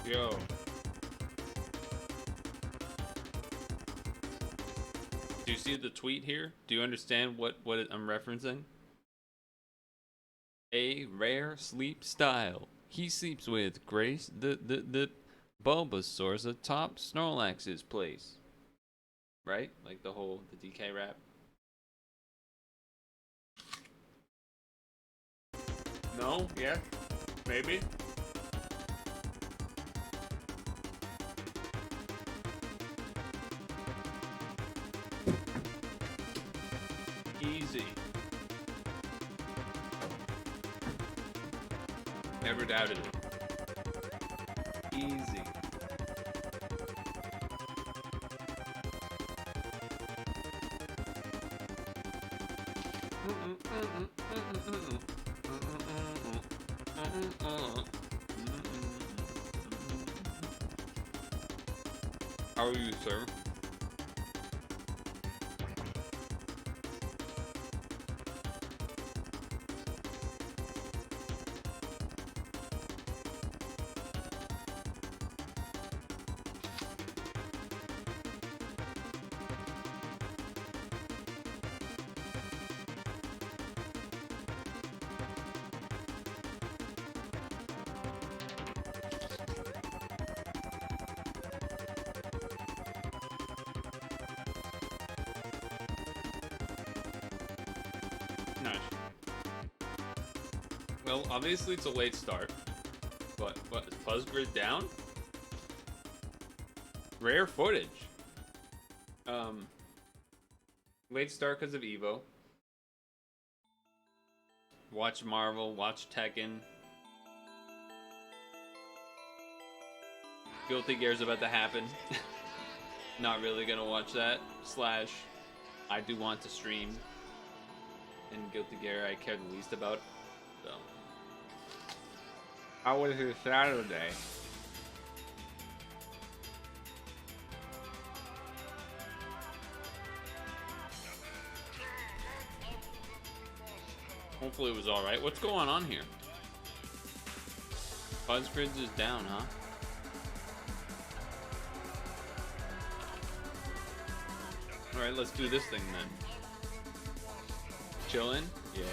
Yo. Do you see the tweet here? Do you understand what I'm referencing? A rare sleep style. He sleeps with grace. The Bulbasaur's atop Snorlax's place. Right? Like the DK rap. No? Yeah? Maybe? Easy. Never doubted it. Easy. How are you, sir? Nice. Well, obviously it's a late start. But is Buzzgrid down? Rare footage. Late start because of Evo. Watch Marvel, watch Tekken. Guilty Gear's about to happen. Not really gonna watch that. Slash, I do want to stream. And Guilty Gear I care the least about. So. How was your Saturday? Hopefully it was alright. What's going on here? Buzzgrids is down, huh? Alright, let's do this thing then. Chillin'? Yeah.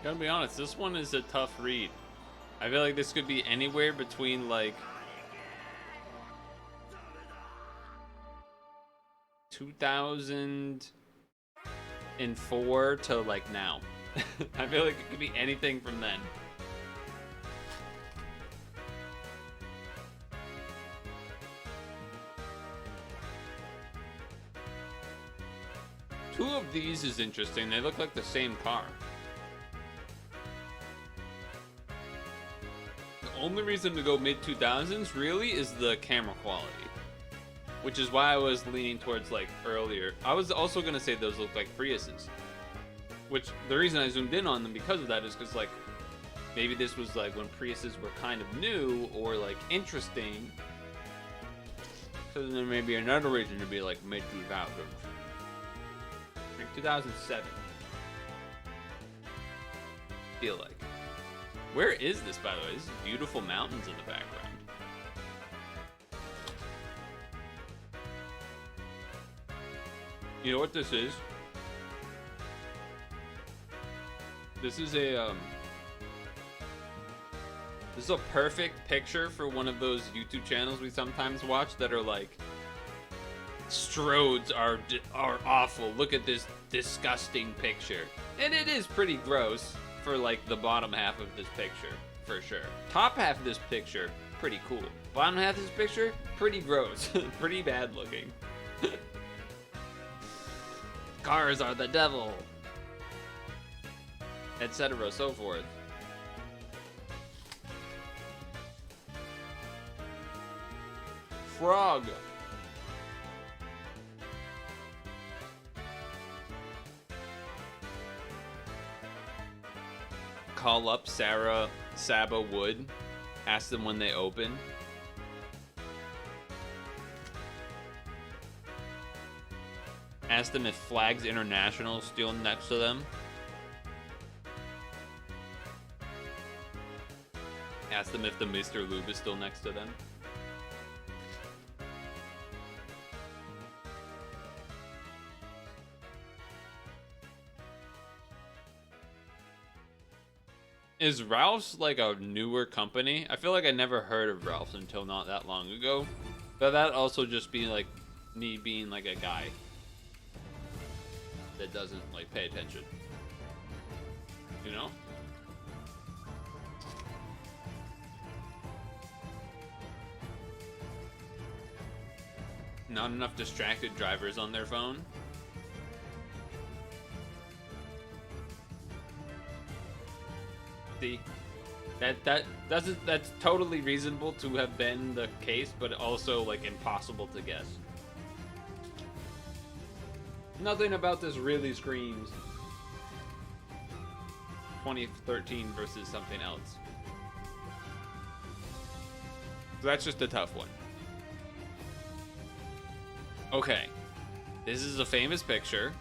Gotta be honest, this one is a tough read. I feel like this could be anywhere between like 2004 to like now. I feel like it could be anything from then. Two of these is interesting. They look like the same car. The only reason to go mid-2000s really is the camera quality. Which is why I was leaning towards like earlier. I was also going to say those look like Priuses. Which the reason I zoomed in on them because of that is because like maybe this was like when Priuses were kind of new or like interesting. So there may be another reason to be like mid-2000s. Like 2007. Feel like. Where is this, by the way? This is beautiful mountains in the background. You know what this is? This is a perfect picture for one of those YouTube channels we sometimes watch that are like, Strodes are awful. Look at this disgusting picture. And it is pretty gross for like the bottom half of this picture, for sure. Top half of this picture, pretty cool. Bottom half of this picture, pretty gross. Pretty bad looking. Cars are the devil. Etc. so forth. Frog. call up Saba Wood, ask them when they open. Ask them if Flags International is still next to them. Ask them if the Mr. Lube is still next to them. Is Ralph's like a newer company? I feel like I never heard of Ralph's until not that long ago. But that also just be like me being like a guy that doesn't like pay attention. You know? Not enough distracted drivers on their phone. See, that's totally reasonable to have been the case, but also like impossible to guess. Nothing about this really screams 2013 versus something else. So that's just a tough one. Okay, this is a famous picture.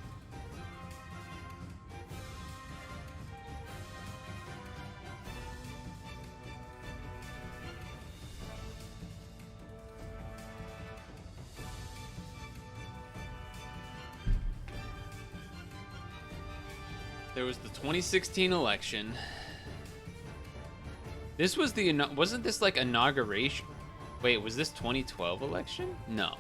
There was the 2016 election. This was the, wasn't this like inauguration? Wait, was this 2012 election? No.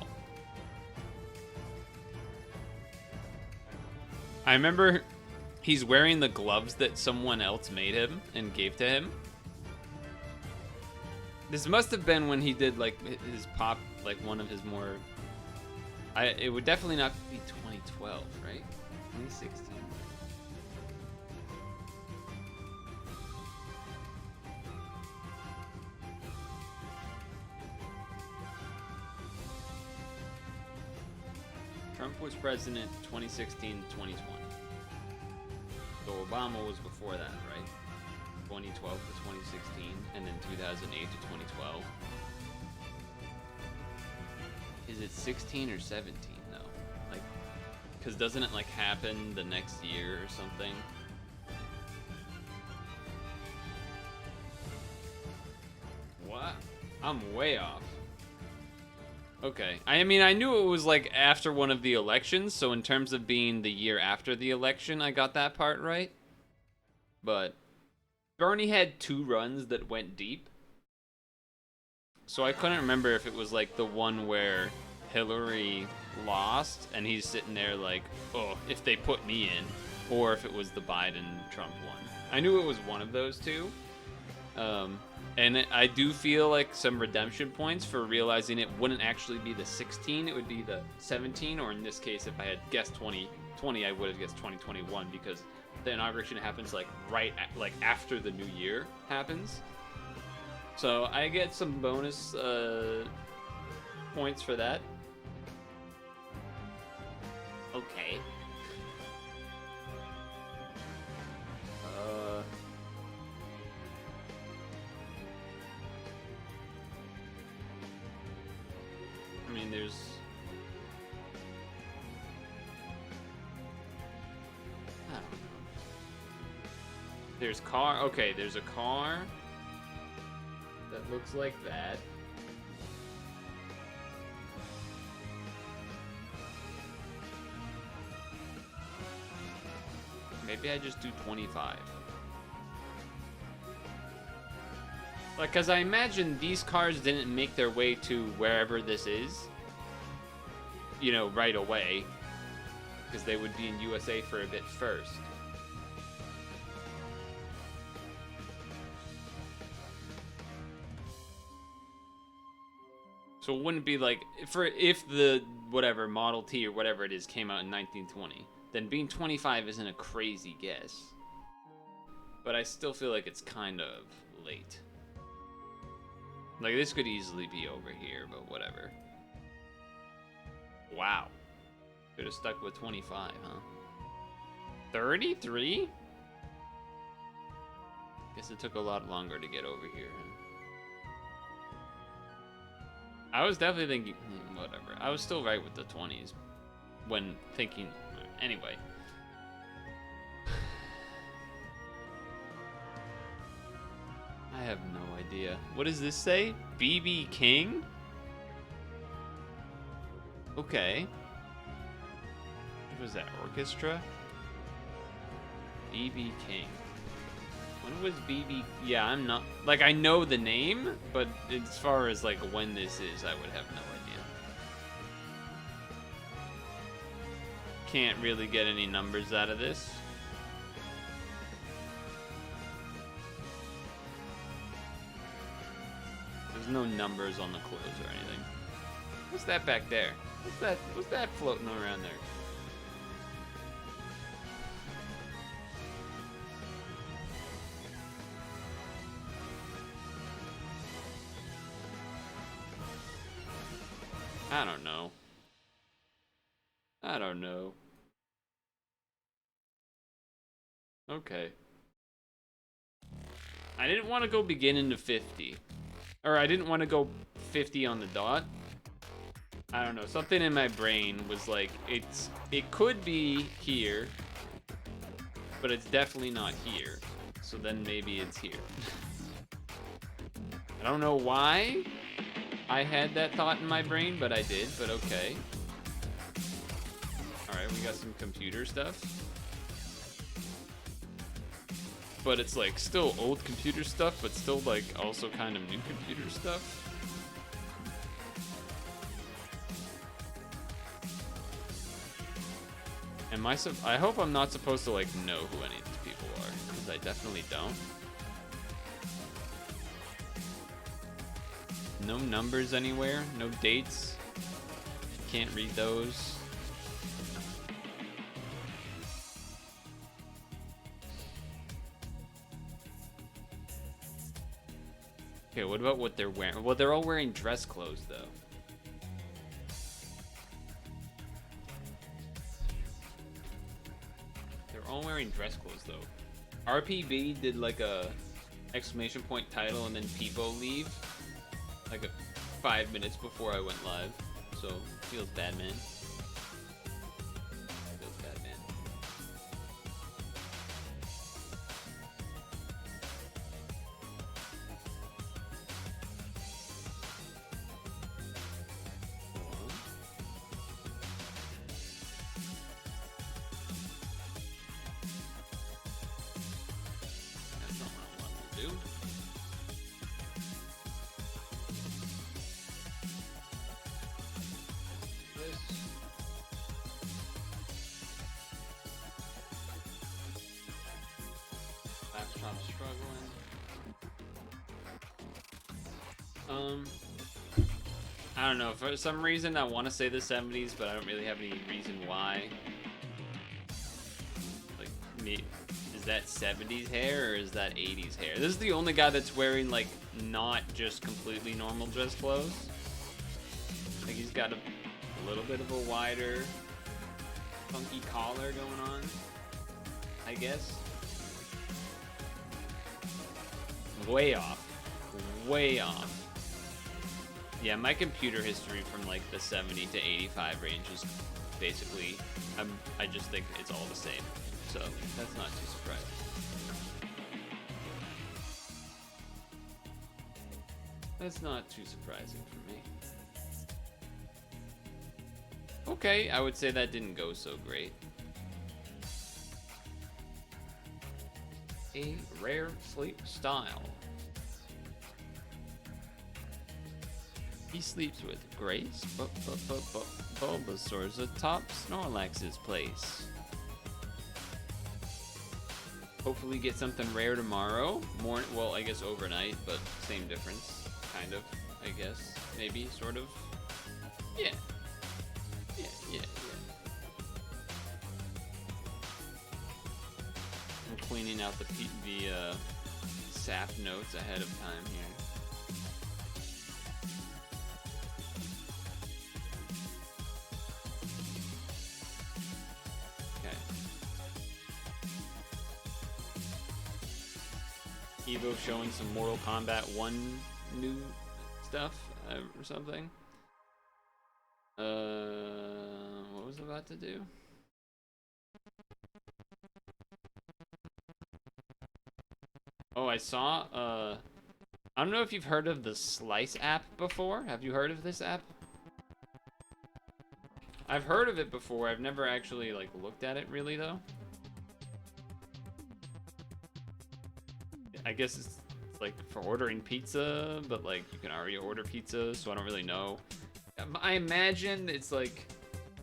I remember he's wearing the gloves that someone else made him and gave to him. This must have been when he did like his pop, like one of his more, it would definitely not be 2012, right? 2016. Trump was president 2016 to 2020. So Obama was before that, right? 2012 to 2016, and then 2008 to 2012. Is it 16 or 17 though? Like, because doesn't it like happen the next year or something? What? I'm way off. Okay. I mean, I knew it was like after one of the elections, so in terms of being the year after the election, I got that part right. But Bernie had 2 runs that went deep. So I couldn't remember if it was like the one where Hillary lost and he's sitting there like, oh, if they put me in, or if it was the Biden-Trump one. I knew it was one of those two. And I do feel like some redemption points for realizing it wouldn't actually be the 16, it would be the 17, or in this case, if I had guessed 2020, I would have guessed 2021 because the inauguration happens like like after the new year happens. So I get some bonus points for that. Okay. I mean, there's... I don't know. There's car... Okay, there's a car that looks like that. Maybe I just do 25. Like, because I imagine these cars didn't make their way to wherever this is, you know, right away. Because they would be in USA for a bit first. So it wouldn't be like, if the, whatever, Model T or whatever it is came out in 1920, then being 25 isn't a crazy guess. But I still feel like it's kind of late. Like, this could easily be over here, but whatever. Wow. Could have stuck with 25, huh? 33? Guess it took a lot longer to get over here. I was definitely thinking, whatever. I was still right with the 20s when thinking, anyway. I have no idea. What does this say? BB King? Okay. What was that, orchestra? BB King. When was BB? Yeah, I'm not, like, I know the name, but as far as like when this is, I would have no idea. Can't really get any numbers out of this. There's no numbers on the clothes or anything. What's that back there? What's that floating around there? I don't know. I don't know. Okay. I didn't want to go beginning to 50. Or I didn't want to go 50 on the dot. I don't know. Something in my brain was like, it could be here, but it's definitely not here. So then maybe it's here. I don't know why I had that thought in my brain, but I did, but okay. Alright, we got some computer stuff. But it's like still old computer stuff, but still like also kind of new computer stuff. I hope I'm not supposed to like know who any of these people are, because I definitely don't. No numbers anywhere, no dates. Can't read those. Okay, what about what they're wearing? Well, they're all wearing dress clothes though. They're all wearing dress clothes though. RPB did like a exclamation point title and then people leave. Like 5 minutes before I went live, so feels bad, man. Feels bad, man. That's not what I wanted to do. Laptop's struggling. I don't know. For some reason, I want to say the 70s, but I don't really have any reason why. Like, is that 70s hair or is that 80s hair? This is the only guy that's wearing like not just completely normal dress clothes. Like he's got a little bit of a wider, funky collar going on, I guess. Way off. Way off. Yeah, my computer history from like the 70 to 85 range is basically, I just think it's all the same. So that's not too surprising. That's not too surprising for me. Okay, I would say that didn't go so great. A rare sleep style. He sleeps with grace, Bulbasaur's atop Snorlax's place. Hopefully get something rare tomorrow. Well, I guess overnight, but same difference, kind of, I guess. Maybe, sort of. Yeah. Yeah. I'm cleaning out the sap notes ahead of time here. Evo showing some Mortal Kombat 1 new stuff or something. What was I about to do? Oh, I saw, I don't know if you've heard of the Slice app before. Have you heard of this app? I've heard of it before. I've never actually, like, looked at it really, though. I guess it's like for ordering pizza, but like you can already order pizza, so I don't really know. I imagine it's like,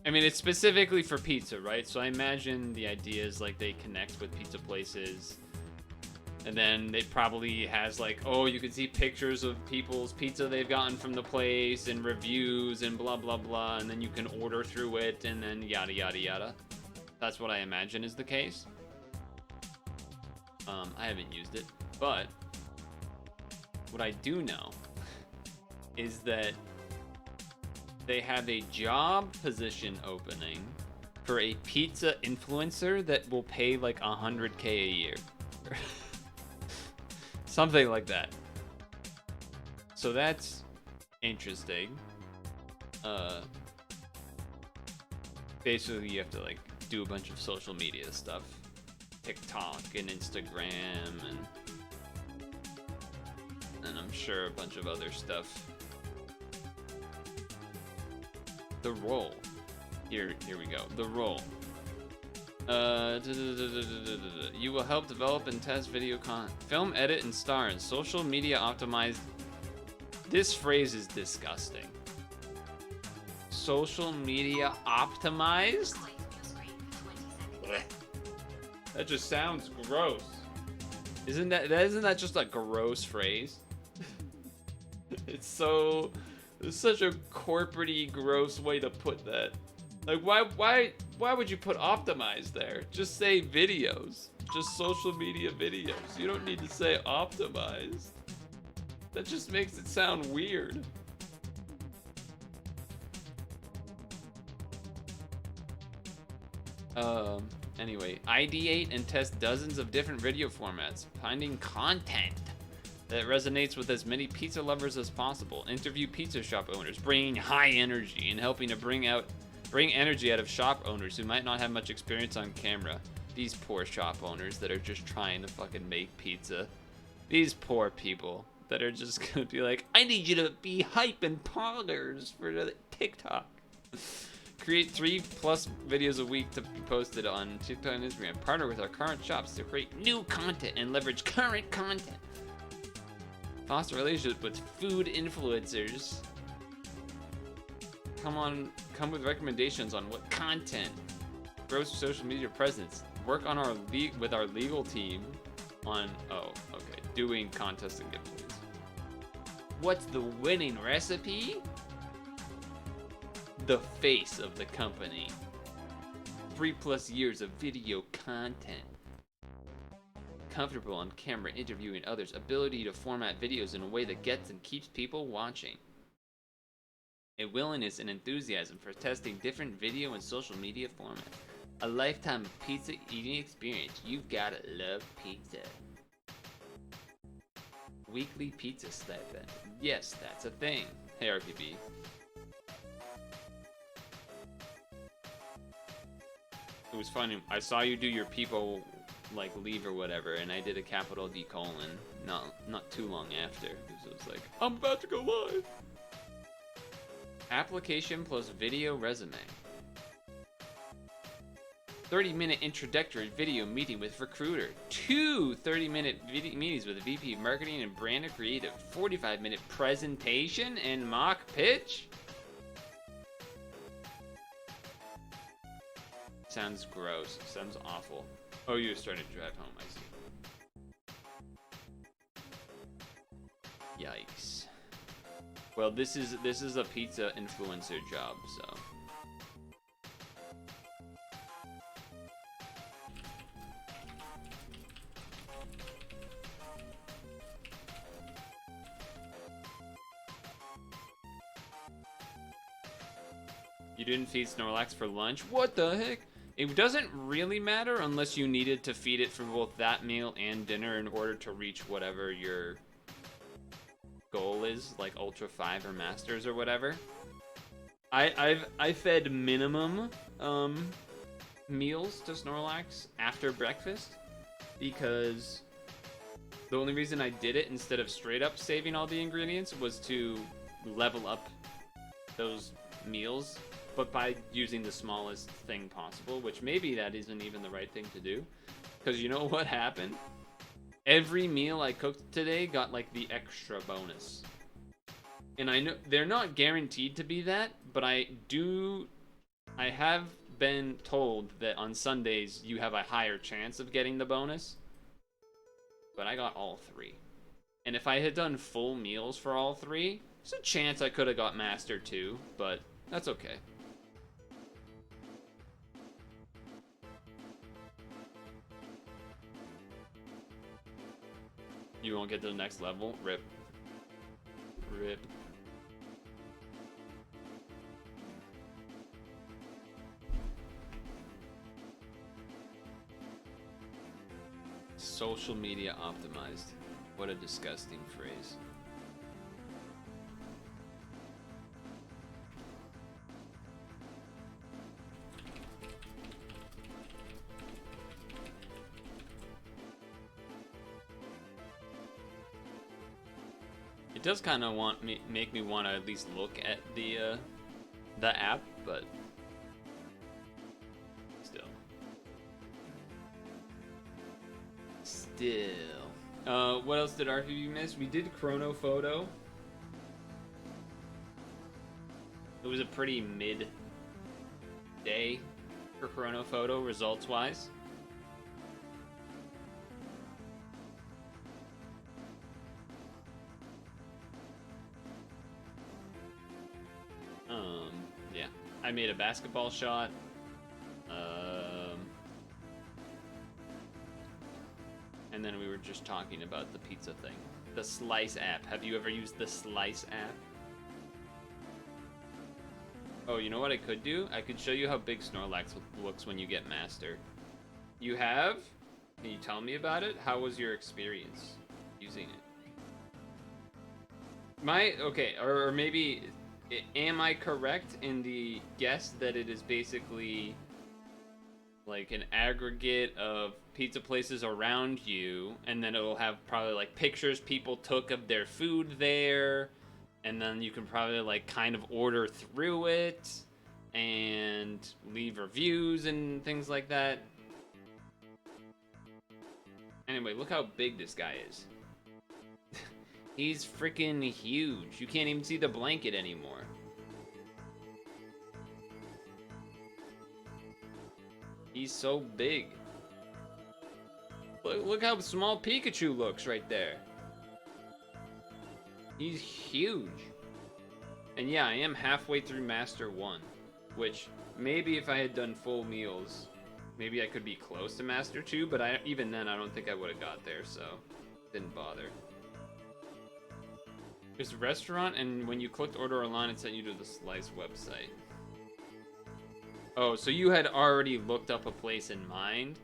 I mean, it's specifically for pizza, right? So I imagine the idea is like they connect with pizza places, and then it probably has like, oh, you can see pictures of people's pizza they've gotten from the place and reviews and blah blah blah, and then you can order through it, and then yada yada yada. That's what I imagine is the case. I haven't used it, but what I do know is that they have a job position opening for a pizza influencer that will pay like $100K a year. Something like that. So that's interesting. Basically you have to like do a bunch of social media stuff. TikTok and Instagram and I'm sure a bunch of other stuff. The role. Here we go. The role. You will help develop and test video content. Film, edit, and star in social media optimized. This phrase is disgusting. Social media optimized? That just sounds gross. Isn't that just a gross phrase? It's such a corporate-y, gross way to put that. Like, why would you put optimized there? Just say videos. Just social media videos. You don't need to say optimized. That just makes it sound weird. Anyway, ideate and test dozens of different video formats, finding content that resonates with as many pizza lovers as possible. Interview pizza shop owners, bringing high energy and helping to bring energy out of shop owners who might not have much experience on camera. These poor shop owners that are just trying to fucking make pizza. These poor people that are just gonna be like, I need you to be hyping parlors for the TikTok. Create 3+ videos a week to be posted on TikTok and Instagram. Partner with our current shops to create new content and leverage current content. Foster relationships with food influencers. Come with recommendations on what content. Grow social media presence. Work on with our legal team on doing contests and giveaways. What's the winning recipe? The face of the company. 3+ years of video content. Comfortable on camera interviewing others. Ability to format videos in a way that gets and keeps people watching. A willingness and enthusiasm for testing different video and social media formats. A lifetime of pizza eating experience. You've gotta love pizza. Weekly pizza stipend. Yes, that's a thing. Hey RPB. It was funny. I saw you do your people like leave or whatever, and I did a capital D colon not too long after because it was like, I'm about to go live. Application plus video resume. 30-minute introductory video meeting with recruiter. 2 30-minute meetings with the VP of Marketing and Brand and Creative. 45-minute presentation and mock pitch. Sounds gross. Sounds awful. Oh, you're starting to drive home, I see. Yikes. Well, this is a pizza influencer job, so. You didn't feed Snorlax for lunch? What the heck? It doesn't really matter unless you needed to feed it for both that meal and dinner in order to reach whatever your goal is, like Ultra 5 or Masters or whatever. I fed minimum meals to Snorlax after breakfast because the only reason I did it instead of straight up saving all the ingredients was to level up those meals, but by using the smallest thing possible, which maybe that isn't even the right thing to do. Because you know what happened? Every meal I cooked today got like the extra bonus. And I know they're not guaranteed to be that, but I have been told that on Sundays you have a higher chance of getting the bonus. But I got all three. And if I had done full meals for all three, there's a chance I could have got Master too, but that's okay. You won't get to the next level? Rip. Rip. Social media optimized. What a disgusting phrase. It does kind of make me want to at least look at the app, but still. What else did RPV miss? We did Chrono Photo. It was a pretty mid day for Chrono Photo results wise. Yeah, I made a basketball shot. And then we were just talking about the pizza thing. The Slice app. Have you ever used the Slice app? Oh, you know what I could do? I could show you how big Snorlax looks when you get Master. You have? Can you tell me about it? How was your experience using it? Okay, or maybe, am I correct in the guess that it is basically like an aggregate of pizza places around you, and then it'll have probably like pictures people took of their food there, and then you can probably like kind of order through it and leave reviews and things like that. Anyway, look how big this guy is. He's freaking huge. You can't even see the blanket anymore. He's so big. Look how small Pikachu looks right there. He's huge. And yeah, I am halfway through Master 1, which maybe if I had done full meals, maybe I could be close to Master 2, but even then I don't think I would have got there, so didn't bother. There's a restaurant, and when you clicked order online, it sent you to the Slice website. Oh, so you had already looked up a place in mind,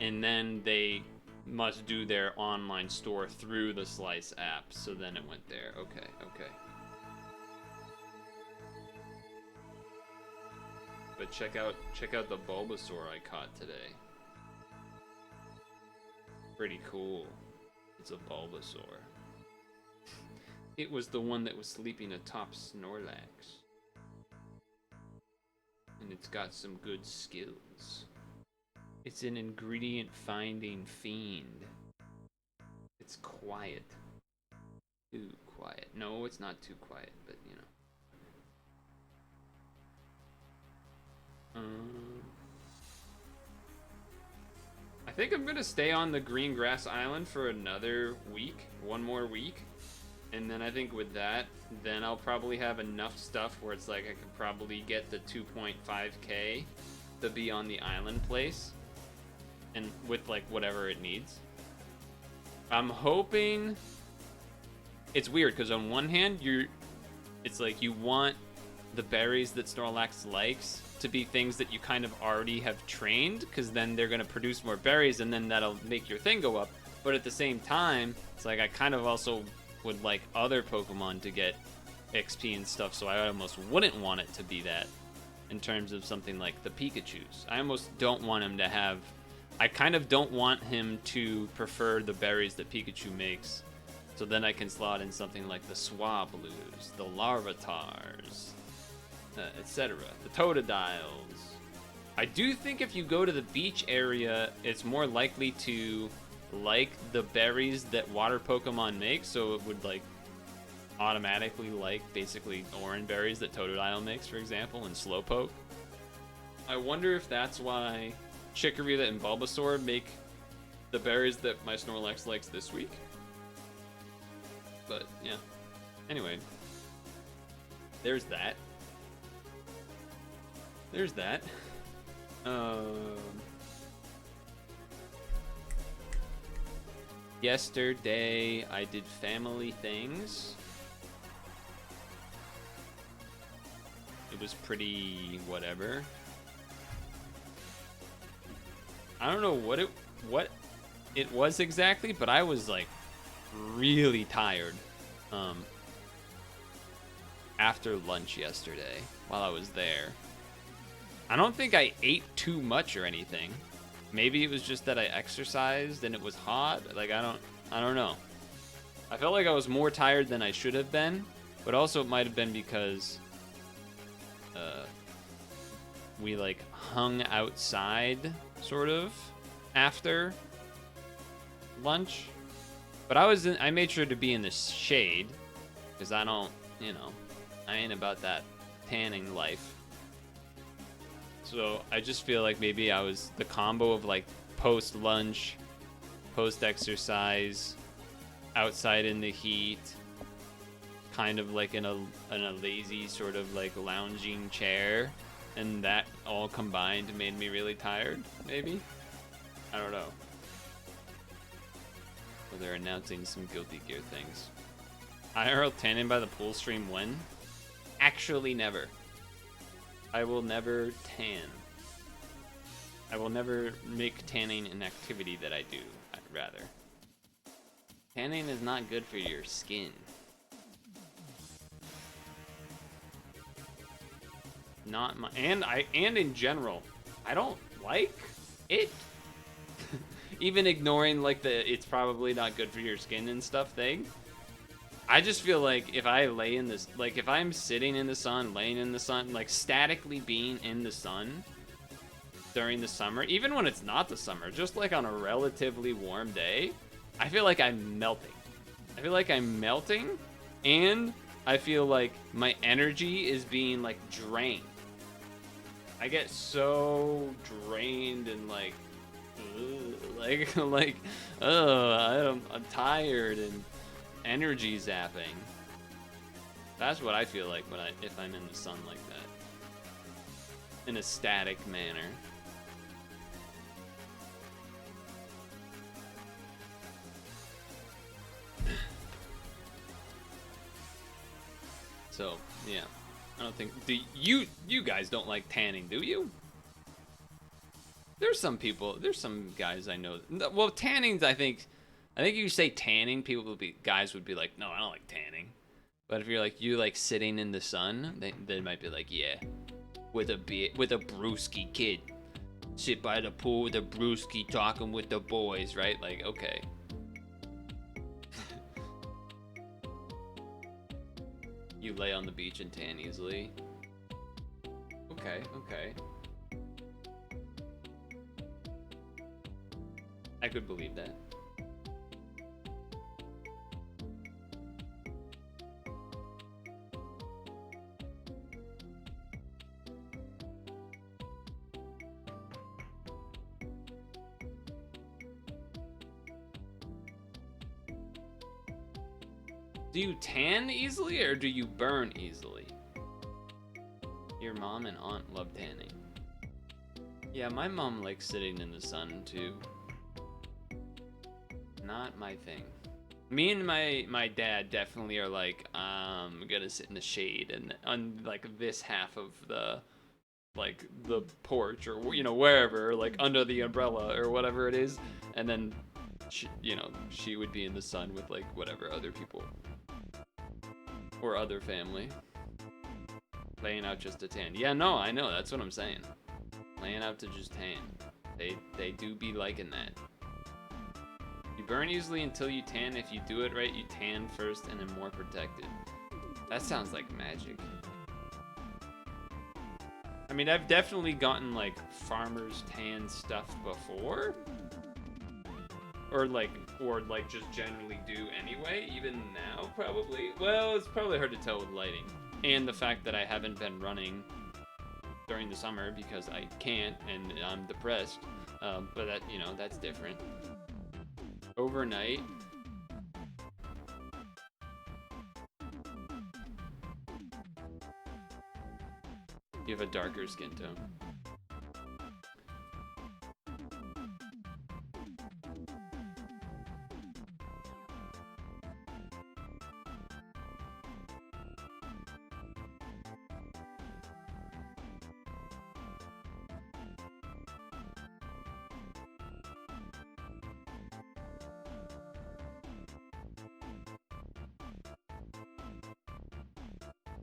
and then they must do their online store through the Slice app, so then it went there. Okay, okay. But check out the Bulbasaur I caught today. Pretty cool. It's a Bulbasaur. It was the one that was sleeping atop Snorlax. And it's got some good skills. It's an ingredient finding fiend. It's quiet. Too quiet. No, it's not too quiet, but you know. I think I'm gonna stay on the Green Grass Island for another week, one more week. And then I think with that, then I'll probably have enough stuff where it's like I could probably get the 2.5k to be on the island place. And with like whatever it needs. I'm hoping... It's weird, because on one hand, it's like you want the berries that Snorlax likes, to be things that you kind of already have trained, because then they're going to produce more berries, and then that'll make your thing go up. But at the same time, it's like I kind of also would like other Pokemon to get XP and stuff, so I almost wouldn't want it to be that in terms of something like the Pikachus. I almost don't want him to have... I kind of don't want him to prefer the berries that Pikachu makes, so then I can slot in something like the Swablues, the Larvatars, etc. The Totodiles. I do think if you go to the beach area, it's more likely to like the berries that water Pokemon make, so it would like automatically like basically orange berries that Totodile makes, for example, and Slowpoke. I wonder if that's why Chikorita and Bulbasaur make the berries that my Snorlax likes this week. But yeah. Anyway, there's that. There's that. Yesterday I did family things. It was pretty whatever. I don't know what it was exactly, but I was like really tired after lunch yesterday while I was there. I don't think I ate too much or anything. Maybe it was just that I exercised and it was hot. Like I don't know. I felt like I was more tired than I should have been, but also it might have been because we like hung outside sort of after lunch. But I made sure to be in the shade because I don't, I ain't about that tanning life. So I just feel like maybe I was the combo of like post lunch, post exercise, outside in the heat, kind of like in a lazy sort of like lounging chair, and that all combined made me really tired, maybe? I don't know. So they're announcing some Guilty Gear things. IRL tanning by the pool stream when? Actually never. I will never tan. I will never make tanning an activity that I do, rather. Tanning is not good for your skin. Not my, and in general, I don't like it. Even ignoring like it's probably not good for your skin and stuff thing. I just feel like if I lay in this, like if I'm sitting in the sun, laying in the sun, like statically being in the sun during the summer, even when it's not the summer, just like on a relatively warm day, I feel like I'm melting. I feel like I'm melting, and I feel like my energy is being like drained. I get so drained and like I'm tired and energy zapping. That's what I feel like if I'm in the sun like that, in a static manner. So yeah, I don't think you guys don't like tanning, do you? There's some guys I know. Well, tanning's I think if you say tanning, guys would be like, no, I don't like tanning. But if you're like you like sitting in the sun, they might be like, yeah, with a brewski kid, sit by the pool with a brewski talking with the boys, right? Like, okay. You lay on the beach and tan easily. Okay. I could believe that. Do you tan easily or do you burn easily? Your mom and aunt love tanning. Yeah, my mom likes sitting in the sun too. Not my thing. Me and my dad definitely are like, gonna sit in the shade and on like this half of the like the porch or you know wherever, like under the umbrella or whatever it is, and then she would be in the sun with like whatever other people or other family, laying out just to tan. Yeah, no, I know, that's what I'm saying. Laying out to just tan. They do be liking that. You burn easily until you tan. If you do it right, you tan first and then more protected. That sounds like magic. I mean, I've definitely gotten like farmer's tan stuff before. Or like just generally do anyway, even now probably. Well, it's probably hard to tell with lighting. And the fact that I haven't been running during the summer because I can't and I'm depressed. But that, you know, that's different. Overnight. You have a darker skin tone.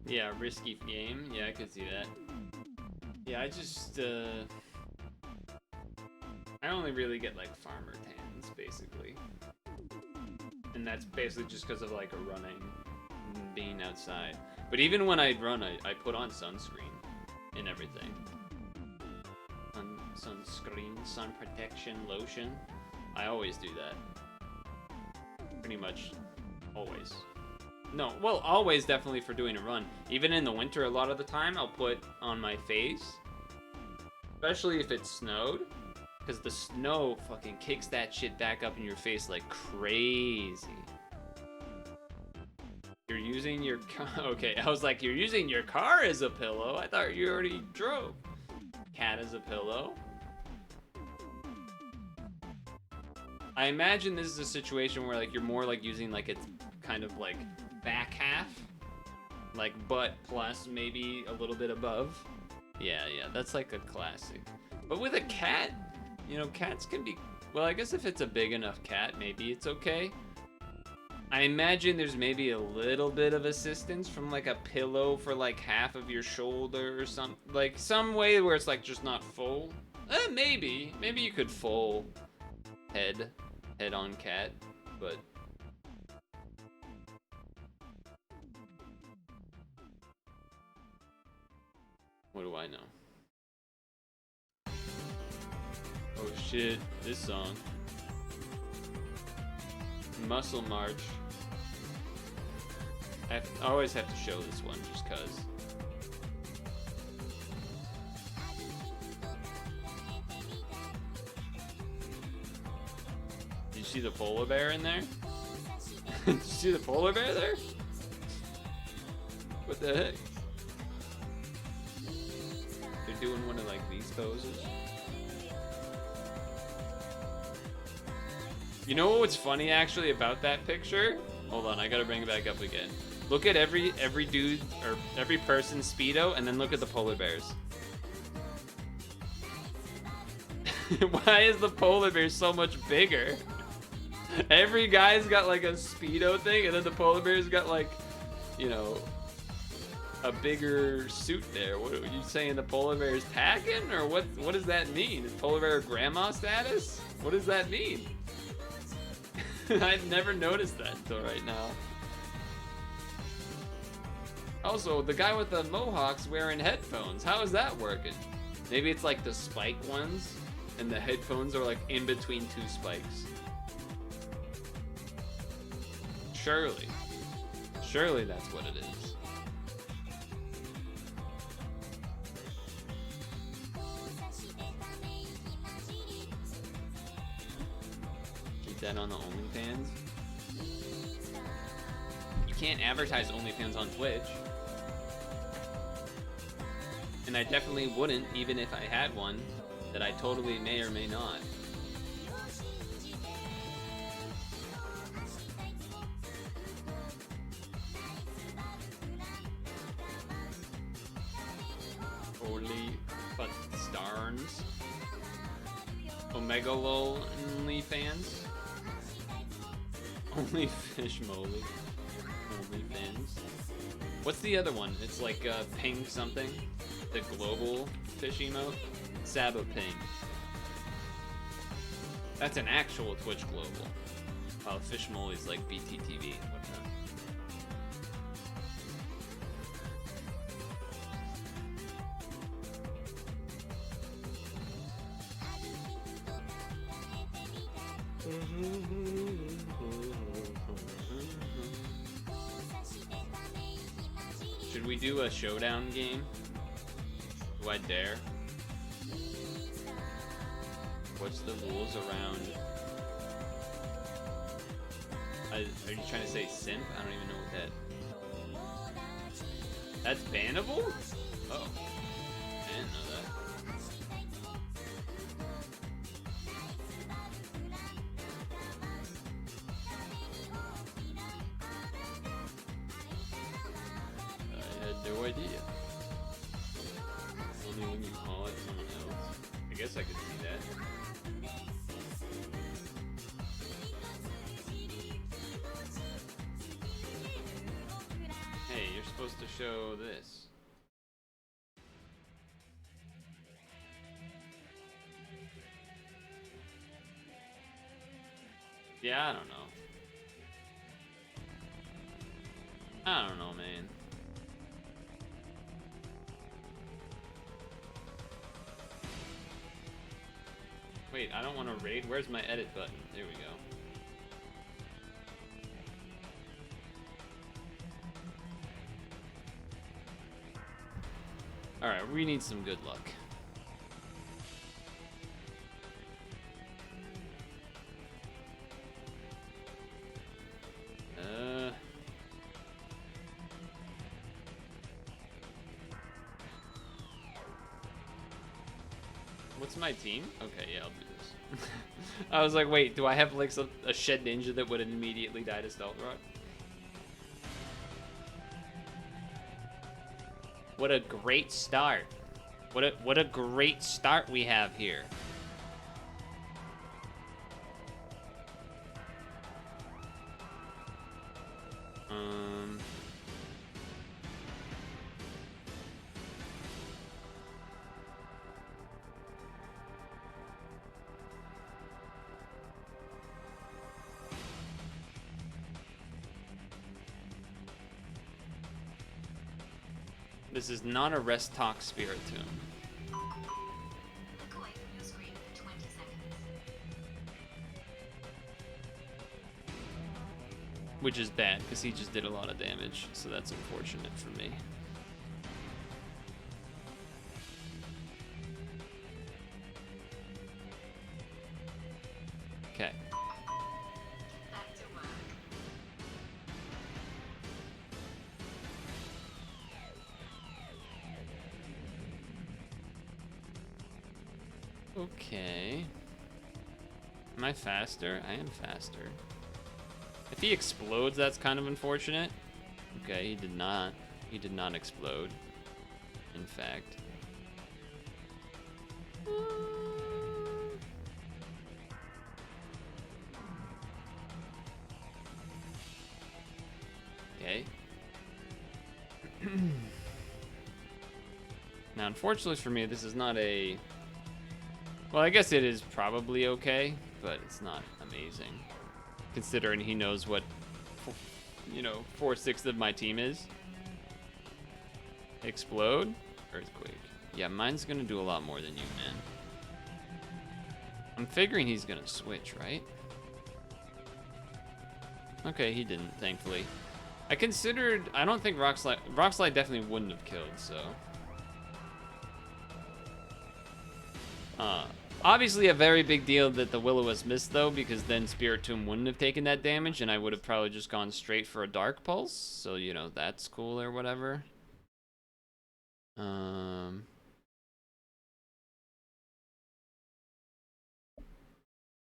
Yeah, risky game. Yeah, I could see that. Yeah, I just, I only really get, like, farmer tans, basically. And that's basically just because of, like, a running and being outside. But even when I run, I put on sunscreen and everything. Sunscreen, sun protection, lotion. I always do that. Pretty much always. No, well, always definitely for doing a run. Even in the winter, a lot of the time, I'll put on my face. Especially if it snowed. Because the snow fucking kicks that shit back up in your face like crazy. You're using your car... Okay, I was like, you're using your car as a pillow? I thought you already drove. Cat as a pillow. I imagine this is a situation where like you're more like using like it's kind of like back half, like butt plus maybe a little bit above. Yeah, that's like a classic. But with a cat, you know, cats can be, well, I guess if it's a big enough cat, maybe it's okay. I imagine there's maybe a little bit of assistance from like a pillow for like half of your shoulder or something, like some way where it's like just not full. Maybe you could full head on cat, but what do I know? Oh shit, this song. Muscle March. I always have to show this one just cause. Did you see the polar bear in there? Did you see the polar bear there? What the heck? They're doing one of like these poses. You know what's funny actually about that picture? Hold on, I gotta bring it back up again. Look at every dude or every person's Speedo and then look at the polar bears. Why is the polar bear so much bigger? Every guy's got like a Speedo thing and then the polar bear's got like, you know, a bigger suit there. What are you saying, the polar bear's packing? Or what does that mean? Is polar bear grandma status? What does that mean? I've never noticed that until right now. Also, the guy with the mohawk's wearing headphones. How is that working? Maybe it's like the spike ones, and the headphones are like in between two spikes. Surely that's what it is. Keep that on the OnlyFans. You can't advertise OnlyFans on Twitch. And I definitely wouldn't, even if I had one, that I totally may or may not. Holy Omegalol OnlyFans. Only fish moly. OnlyFans. What's the other one? It's like ping something. The global fish emote. Saba ping. That's an actual Twitch global. While fish moly's like BTTV. Whatnot. Should we do a showdown game? Do I dare? What's the rules around... are you trying to say simp? I don't even know what that... That's bannable? Oh. I didn't know that. I had no idea. Only when you call it someone else. I guess I could see that. Hey, you're supposed to show this. Yeah, I don't know. I don't know, man. Wait, I don't want to raid. Where's my edit button? There we go. Alright, we need some good luck. What's my team? Okay, yeah, I'll do this. I was like, wait, do I have like a shed ninja that would immediately die to stealth rock? What a great start. What a great start we have here. This is not a rest talk spirit tomb. Look away from your screen for 20 seconds. Which is bad, because he just did a lot of damage, so that's unfortunate for me. Okay. Back to work. Okay. Am I faster? I am faster. If he explodes, that's kind of unfortunate. Okay, he did not. He did not explode. In fact. Okay. Now, unfortunately for me, this is not a... Well, I guess it is probably okay, but it's not amazing. Considering he knows what, you know, 4/6 of my team is. Explode? Earthquake. Yeah, mine's gonna do a lot more than you, man. I'm figuring he's gonna switch, right? Okay, he didn't, thankfully. I don't think Rock Slide definitely wouldn't have killed, so. Obviously a very big deal that the Will-O-Wisp missed, though, because then Spirit Tomb wouldn't have taken that damage, and I would have probably just gone straight for a Dark Pulse, so, you know, that's cool or whatever. I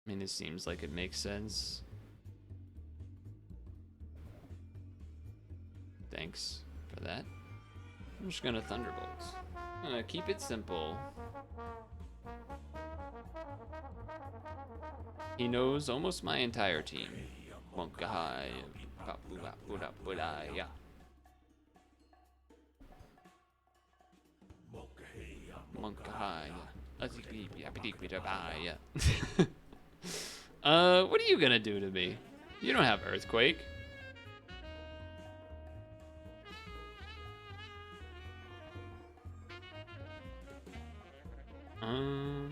mean, it seems like it makes sense. Thanks for that. I'm just gonna Thunderbolt. Keep it simple. He knows almost my entire team. Monkahai. Yeah. Monkahai. What are you gonna do to me? You don't have Earthquake. Hmm.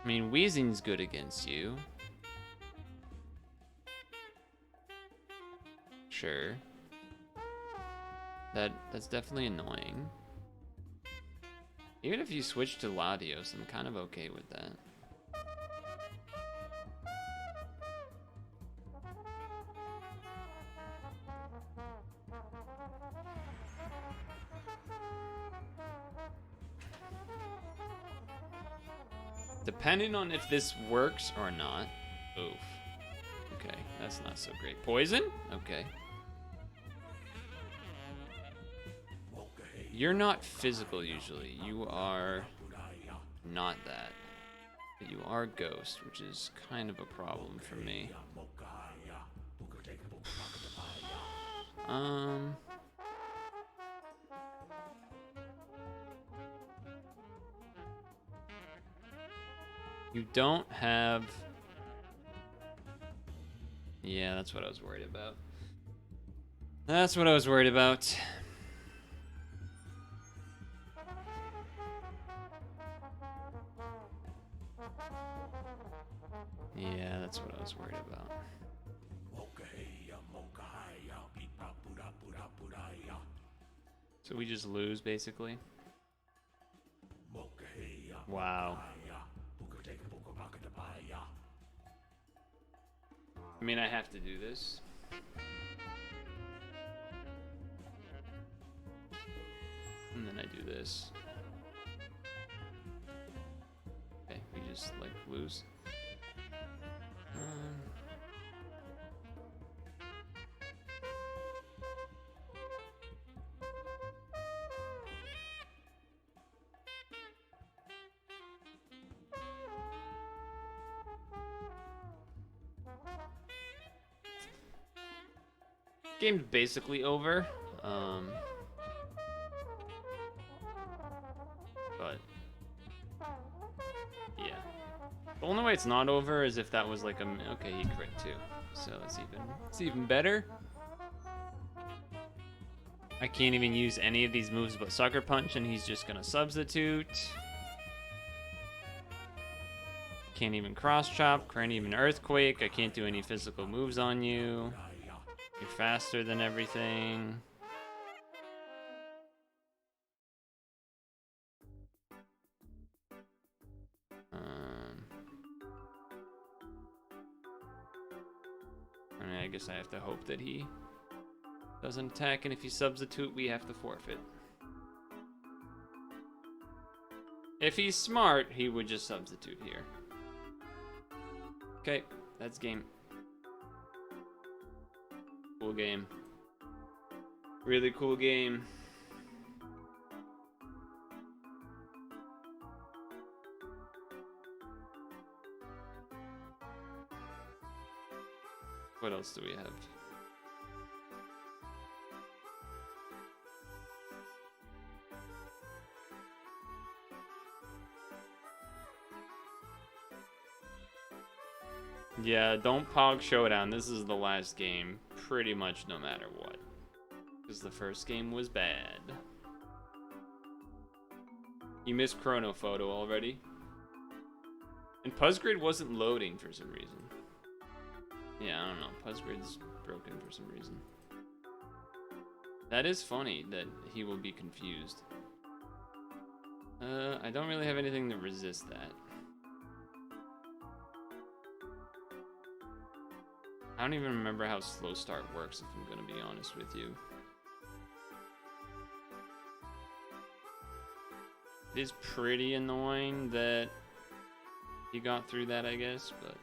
I mean, Weezing's good against you. Sure. That's definitely annoying. Even if you switch to Latios, I'm kind of okay with that. Depending on if this works or not. Oof. Okay, that's not so great. Poison? Okay. You're not physical usually. You are not that. But you are ghost, which is kind of a problem for me. You don't have... Yeah, that's what I was worried about. That's what I was worried about. Yeah, that's what I was worried about. So we just lose, basically? Wow. I mean, I have to do this. And then I do this. Okay, we just, like, lose. Game's basically over. But yeah, the only way it's not over is if that was like a okay. He crit too, so it's even better. I can't even use any of these moves but Sucker Punch, and he's just gonna substitute. Can't even cross chop. Can't even Earthquake. I can't do any physical moves on you. You're faster than everything. I mean, I guess I have to hope that he doesn't attack, and if you substitute, we have to forfeit. If he's smart, he would just substitute here. Okay, that's game. Cool game. Really cool game. What else do we have? Yeah, don't pog Showdown. This is the last game, pretty much no matter what. Because the first game was bad. You missed Chrono Photo already. And Puzzgrid wasn't loading for some reason. Yeah, I don't know. Puzzgrid's broken for some reason. That is funny that he will be confused. I don't really have anything to resist that. I don't even remember how slow start works, if I'm gonna be honest with you. It is pretty annoying that he got through that, I guess, but...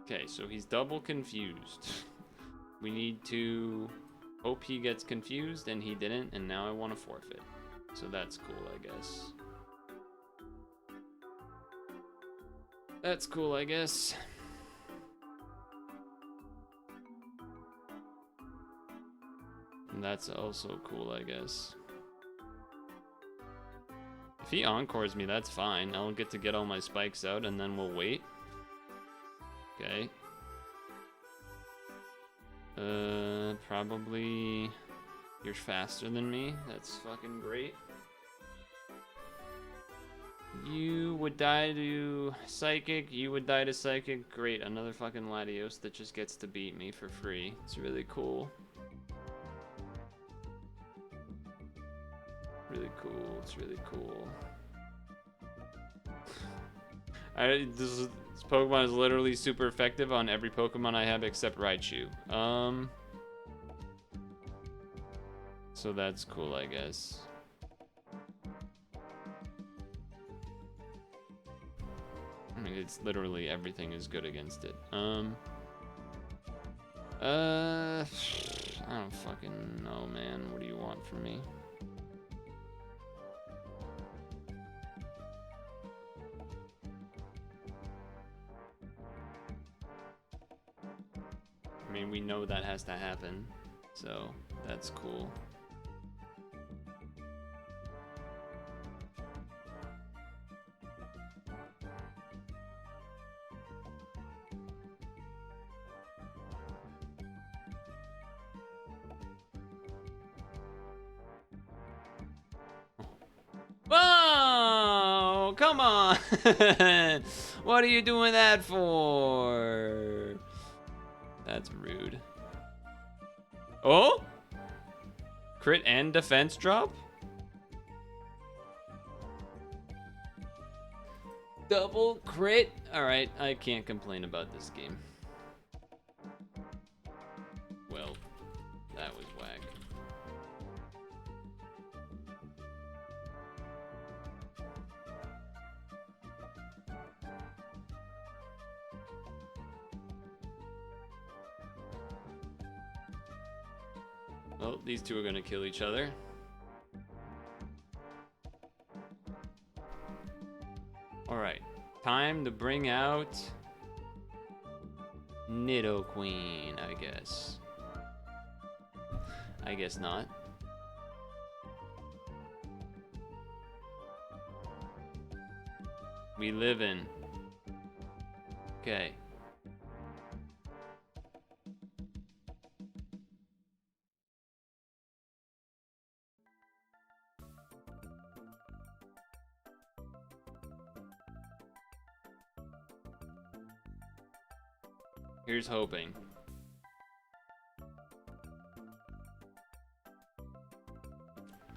Okay, so he's double confused. We need to hope he gets confused, and he didn't, and now I want to forfeit. So that's cool, I guess. That's cool, I guess. And that's also cool, I guess. If he encores me, that's fine. I'll get to get all my spikes out, and then we'll wait. Okay. Probably you're faster than me. That's fucking great. You would die to Psychic. You would die to Psychic. Great, another fucking Latios that just gets to beat me for free. It's really cool. Really cool. It's really cool. This Pokemon is literally super effective on every Pokemon I have except Raichu. So that's cool, I guess. I mean, it's literally everything is good against it. I don't fucking know, man. What do you want from me? I mean, we know that has to happen, so that's cool. Oh, come on! What are you doing that for? That's rude. Oh? Crit and defense drop? Double crit? Alright, I can't complain about this game. Well, that was whack. Well, these two are gonna kill each other. Alright, time to bring out Nidoqueen, I guess. I guess not. We live in. Okay. Here's hoping.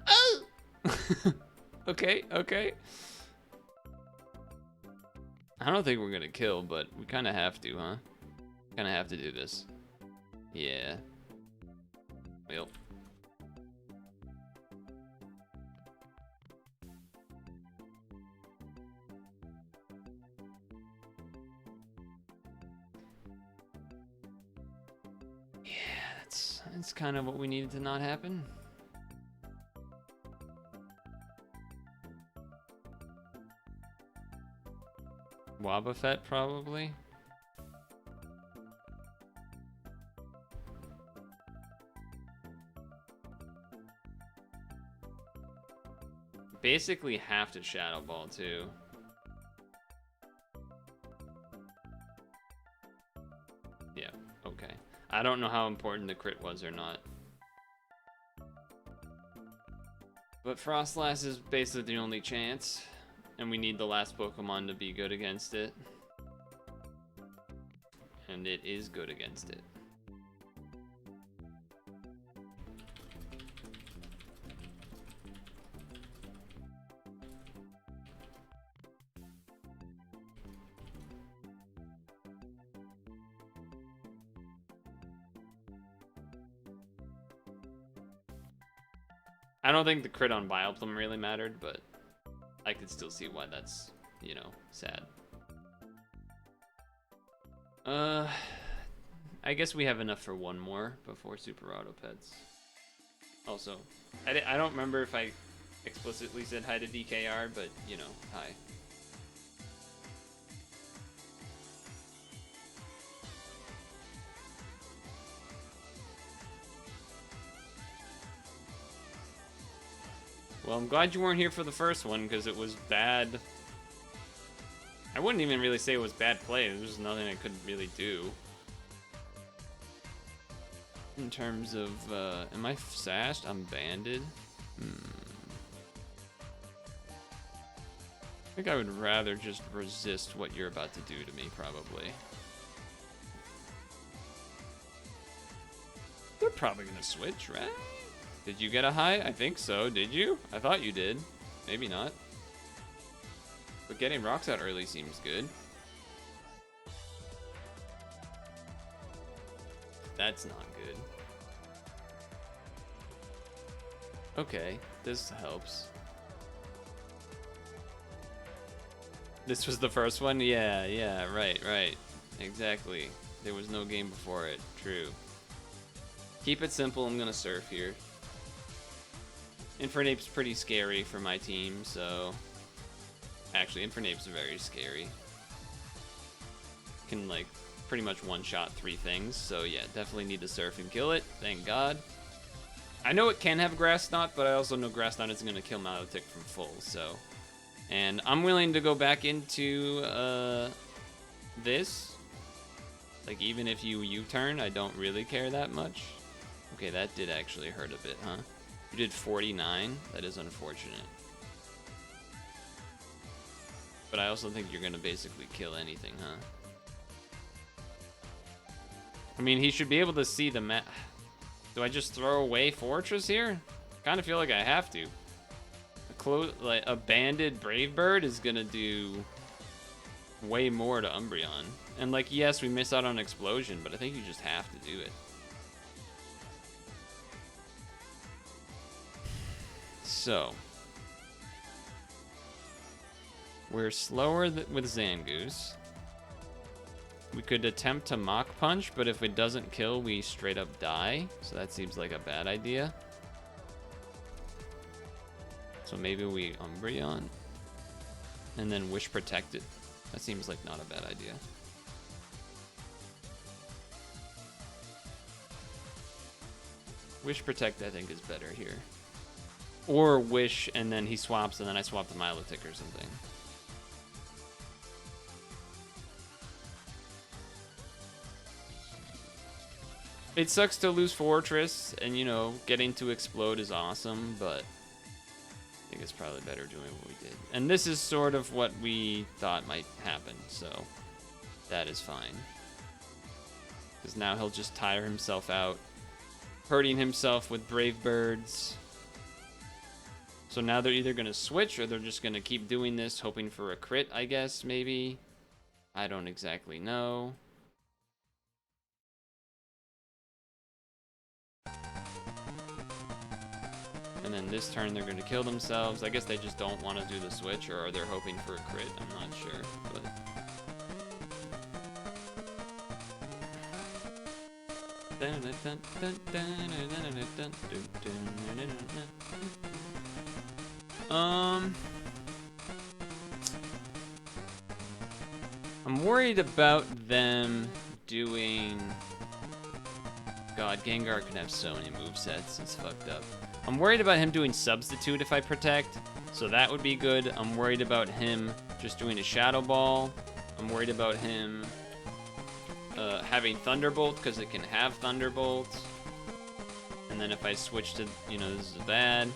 Oh! Okay, okay. I don't think we're gonna kill, but we kind of have to, huh? Kind of have to do this. Yeah. Well. That's kind of what we needed to not happen. Wobbuffet, probably. Basically have to Shadow Ball, too. Yeah, okay. I don't know how important the crit was or not. But Frostlass is basically the only chance. And we need the last Pokemon to be good against it. And it is good against it. I don't think the crit on Vileplume really mattered, but I could still see why that's, you know, sad. Uh, I guess we have enough for one more before Super Auto Pets. Also, I don't remember if I explicitly said hi to DKR, but, you know, hi. Well, I'm glad you weren't here for the first one, because it was bad. I wouldn't even really say it was bad play. There was nothing I could really do. In terms of, am I sashed? I'm banded? I think I would rather just resist what you're about to do to me, probably. They're probably gonna switch, right? Did you get a high? I think so. Did you? I thought you did. Maybe not. But getting rocks out early seems good. That's not good. Okay, this helps. This was the first one? Yeah, right. Exactly. There was no game before it. True. Keep it simple, I'm gonna surf here. Infernape's pretty scary for my team, so... Actually, Infernape's very scary. Can, like, pretty much one-shot 3 things, so yeah, definitely need to surf and kill it, thank God. I know it can have Grass Knot, but I also know Grass Knot isn't gonna kill Milotic from full, so... And I'm willing to go back into, this. Like, even if you U-turn, I don't really care that much. Okay, that did actually hurt a bit, huh? You did 49? That is unfortunate. But I also think you're gonna basically kill anything, huh? I mean, he should be able to see the map. Do I just throw away Fortress here? Kind of feel like I have to. A banded Brave Bird is gonna do way more to Umbreon. And like, yes, we miss out on Explosion, but I think you just have to do it. So, we're slower with Zangoose. We could attempt to Mach Punch, but if it doesn't kill, we straight up die. So that seems like a bad idea. So maybe we Umbreon and then Wish Protect it. That seems like not a bad idea. Wish Protect, I think, is better here. Or Wish, and then he swaps, and then I swap the Milotic or something. It sucks to lose Fortress, and, you know, getting to Explode is awesome, but I think it's probably better doing what we did. And this is sort of what we thought might happen, so that is fine. Because now he'll just tire himself out, hurting himself with Brave Birds. So now they're either going to switch, or they're just going to keep doing this, hoping for a crit, I guess, maybe. I don't exactly know. And then this turn they're going to kill themselves. I guess they just don't want to do the switch, or they're hoping for a crit. I'm not sure. I'm worried about them doing... God, Gengar can have so many movesets. It's fucked up. I'm worried about him doing Substitute if I Protect, so that would be good. I'm worried about him just doing a Shadow Ball. I'm worried about him having Thunderbolt, because it can have Thunderbolt. And then if I switch to, you know, this is bad.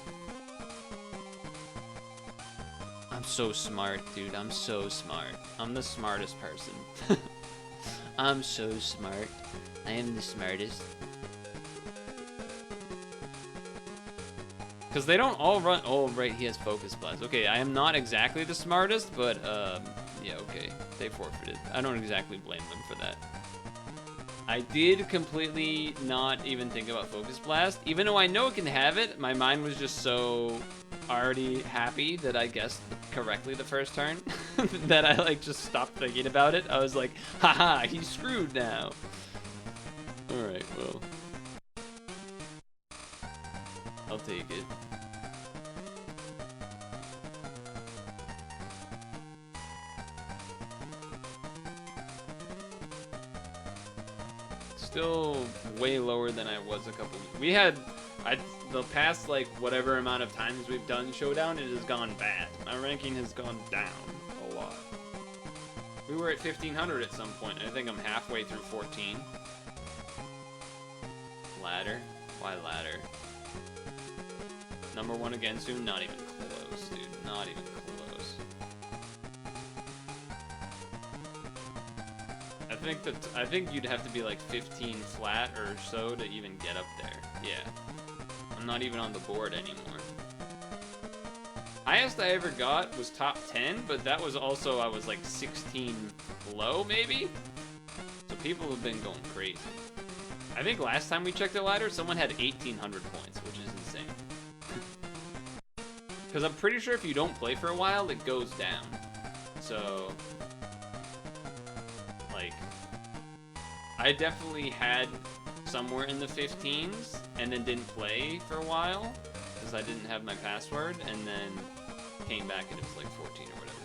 I'm so smart, dude. I'm so smart. I'm the smartest person. I'm so smart. I am the smartest. Because they don't all run... Oh, right, he has Focus Blast. Okay, I am not exactly the smartest, but, yeah, okay. They forfeited. I don't exactly blame them for that. I did completely not even think about Focus Blast. Even though I know it can have it, my mind was just so already happy that I guessed correctly the first turn. That I like just stopped thinking about it. I was like, haha, he's screwed now. Alright, well. I'll take it. Still way lower than I was a couple weeks. We had, the past like whatever amount of times we've done Showdown, it has gone bad. My ranking has gone down a lot. We were at 1500 at some point. I think I'm halfway through 14. Ladder? Why ladder? Number 1 again soon? Not even close, dude. Not even close. I think you'd have to be like 15 flat or so to even get up there. Yeah. I'm not even on the board anymore. Highest I ever got was top 10, but that was also, I was like 16 low, maybe? So people have been going crazy. I think last time we checked the ladder, someone had 1,800 points, which is insane. Because I'm pretty sure if you don't play for a while, it goes down. So, like, I definitely had somewhere in the 15s and then didn't play for a while because I didn't have my password, and then came back and it was like 14 or whatever.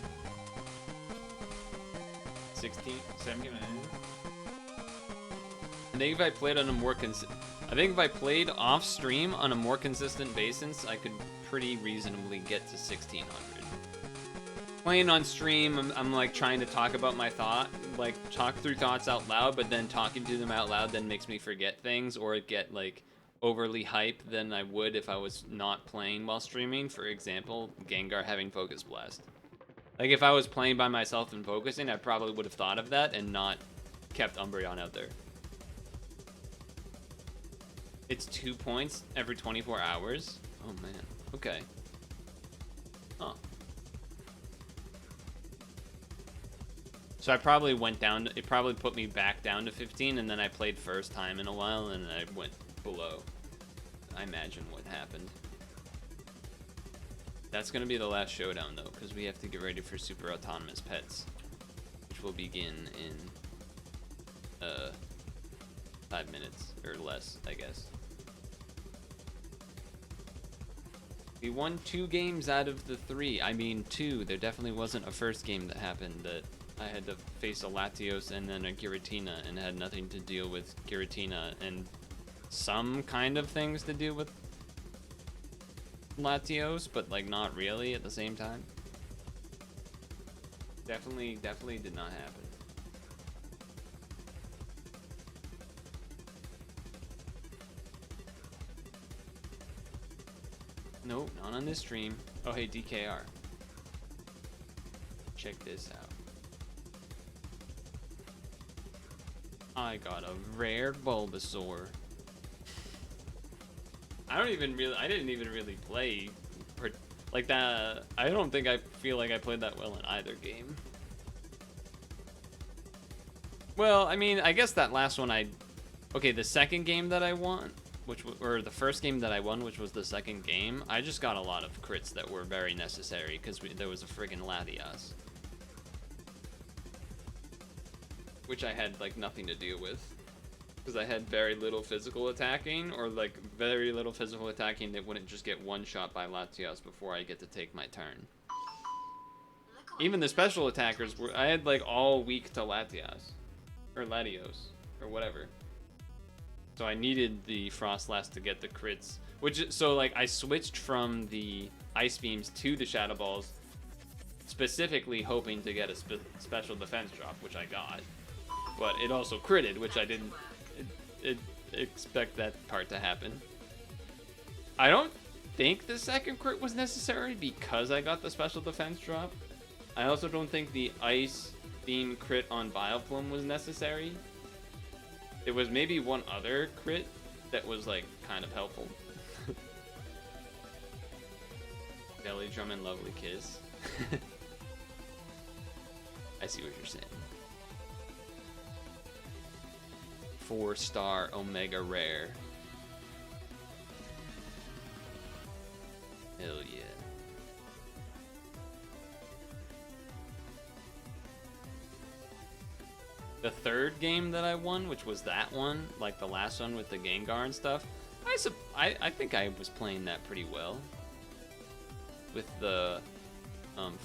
16, 17. I think if I played on a more I think if I played off stream on a more consistent basis, I could pretty reasonably get to 1600. Playing on stream, I'm like trying to talk about my like talk through thoughts out loud, but then talking to them out loud then makes me forget things or get like overly hype than I would if I was not playing while streaming. For example, Gengar having Focus Blast. Like if I was playing by myself and focusing, I probably would have thought of that and not kept Umbreon out there. It's 2 points every 24 hours. Oh man. Okay. Huh. So I probably went down, it probably put me back down to 15, and then I played first time in a while, and I went below. I imagine what happened. That's going to be the last showdown, though, because we have to get ready for Super Autonomous Pets, which will begin in 5 minutes, or less, I guess. We won 2 games out of the 3. I mean, 2. There definitely wasn't a first game that happened that I had to face a Latios and then a Giratina and had nothing to deal with Giratina and some kind of things to do with Latios, but like not really at the same time. Definitely did not happen. Nope, not on this stream. Oh, hey, DKR. Check this out. I got a rare Bulbasaur. I didn't even really play like that. I don't think I feel like I played that well in either game. Well, I mean, I guess that last one okay, the second game that I won, or the first game that I won, which was the second game, I just got a lot of crits that were very necessary because there was a friggin' Latias, which I had like nothing to deal with because I had very little physical attacking, or like very little physical attacking that wouldn't just get one shot by Latios before I get to take my turn. Even the special attackers I had like all weak to Latios or Latios or whatever. So I needed the Frostlass to get the crits, so like I switched from the Ice Beams to the Shadow Balls, specifically hoping to get a special defense drop, which I got. But it also critted, which I didn't expect that part to happen. I don't think the second crit was necessary because I got the special defense drop. I also don't think the Ice Beam crit on Vileplume was necessary. It was maybe one other crit that was like kind of helpful. Belly Drum and Lovely Kiss. I see what you're saying. 4-star Omega Rare. Hell yeah. The third game that I won, which was that one, like the last one with the Gengar and stuff, I think I was playing that pretty well. With the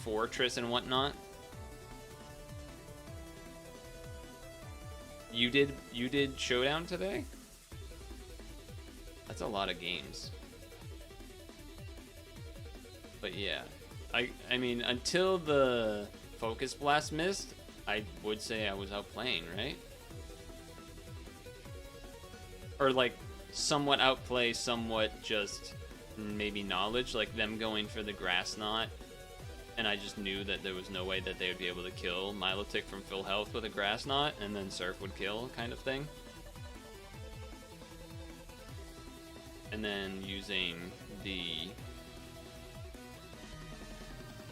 Fortress and whatnot. You did Showdown today? That's a lot of games. But yeah, I mean, until the Focus Blast missed, I would say I was out playing, right? Or like somewhat outplay, somewhat just maybe knowledge, like them going for the Grass Knot, and I just knew that there was no way that they would be able to kill Milotic from full health with a Grass Knot, and then Surf would kill, kind of thing. And then using the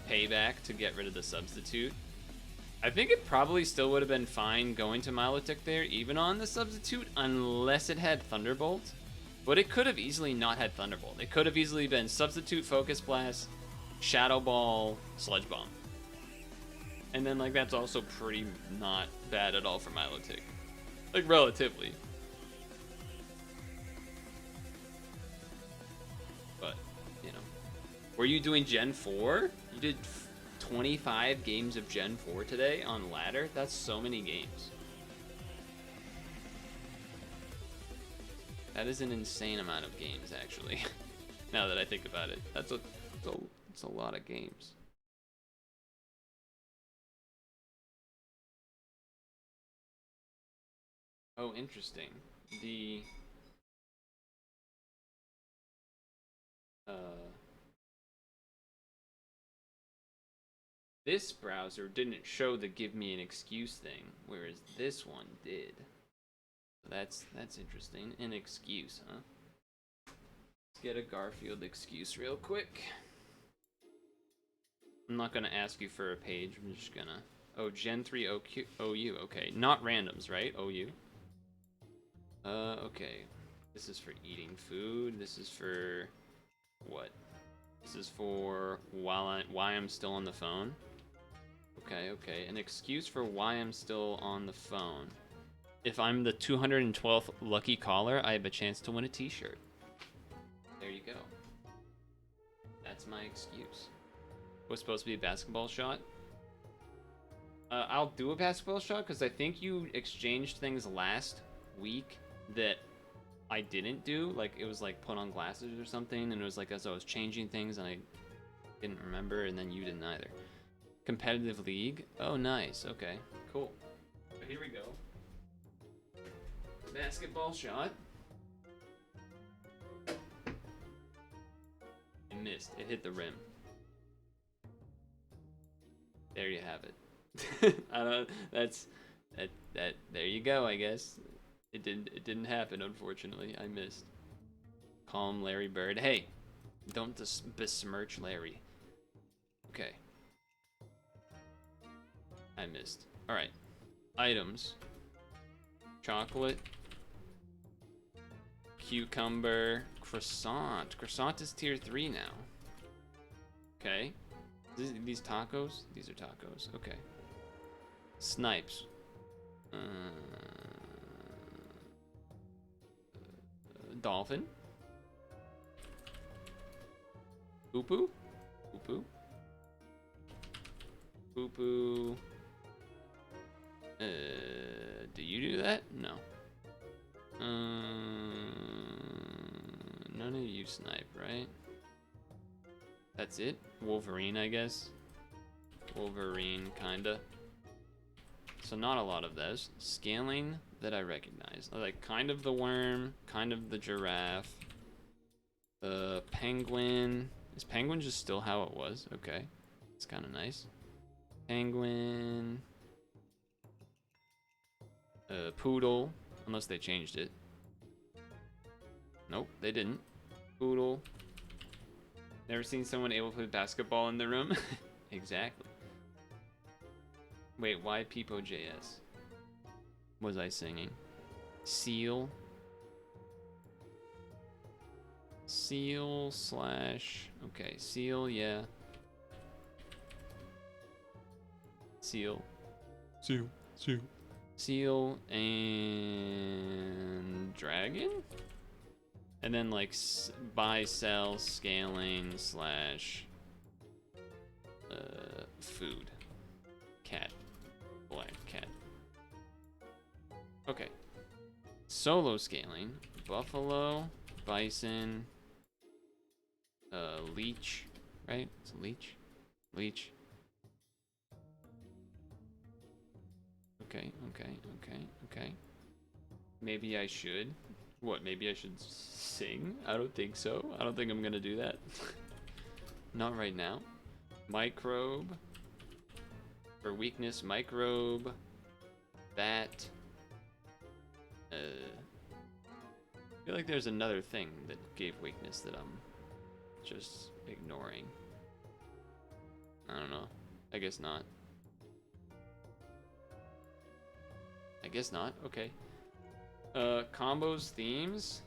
Payback to get rid of the Substitute. I think it probably still would have been fine going to Milotic there, even on the Substitute, unless it had Thunderbolt. But it could have easily not had Thunderbolt. It could have easily been Substitute, Focus Blast, Shadow Ball, Sludge Bomb. And then, like, that's also pretty not bad at all for Milotic. Like, relatively. But, you know. Were you doing Gen 4? You did 25 games of Gen 4 today on ladder? That's so many games. That is an insane amount of games, actually. Now that I think about it. That's a lot of games. Oh, interesting. The this browser didn't show the give me an excuse thing, whereas this one did. That's interesting. An excuse, huh? Let's get a Garfield excuse real quick. I'm not gonna ask you for a page. I'm just gonna. Oh, Gen 3 OU. Okay, not randoms, right? OU. Okay. This is for eating food. This is for what? This is for why I'm still on the phone. Okay. An excuse for why I'm still on the phone. If I'm the 212th lucky caller, I have a chance to win a t-shirt. There you go. That's my excuse. Was supposed to be a basketball shot. I'll do a basketball shot because I think you exchanged things last week that I didn't do. Like, it was like put on glasses or something, and it was like as I was changing things and I didn't remember, and then you didn't either. Competitive league. Oh, nice. Okay, cool. So here we go. Basketball shot. It missed. It hit the rim. There you have it. I don't. That's that. There you go. I guess it didn't happen. Unfortunately, I missed. Calm Larry Bird. Hey, don't besmirch Larry. Okay. I missed. All right. Items. Chocolate. Cucumber. Croissant. Croissant is tier 3 now. Okay. These tacos? These are tacos. Okay. Snipes. Dolphin. Poo-poo? Poo-poo? Poo-poo. Do you do that? No. None of you snipe, right? That's it? Wolverine, I guess. Wolverine, kinda. So not a lot of those. Scaling that I recognize. Like, kind of the worm, kind of the giraffe. The penguin. Is penguin just still how it was? Okay. It's kind of nice. Penguin. Poodle. Unless they changed it. Nope, they didn't. Poodle. Never seen someone able to play basketball in the room? Exactly. Wait, why Peepo.js? Was I singing? Seal. Seal slash... Okay, seal, yeah. Seal. Seal. Seal and dragon? And then like buy, sell, scaling, slash food. Cat. Black cat. Okay. Solo scaling. Buffalo, bison, leech, right? It's a leech. Leech. Okay. Maybe I should. What, maybe I should sing? I don't think so. I don't think I'm gonna do that. Not right now. Microbe. For weakness, microbe. Bat. I feel like there's another thing that gave weakness that I'm just ignoring. I don't know. I guess not. I guess not. Okay. Combos, themes.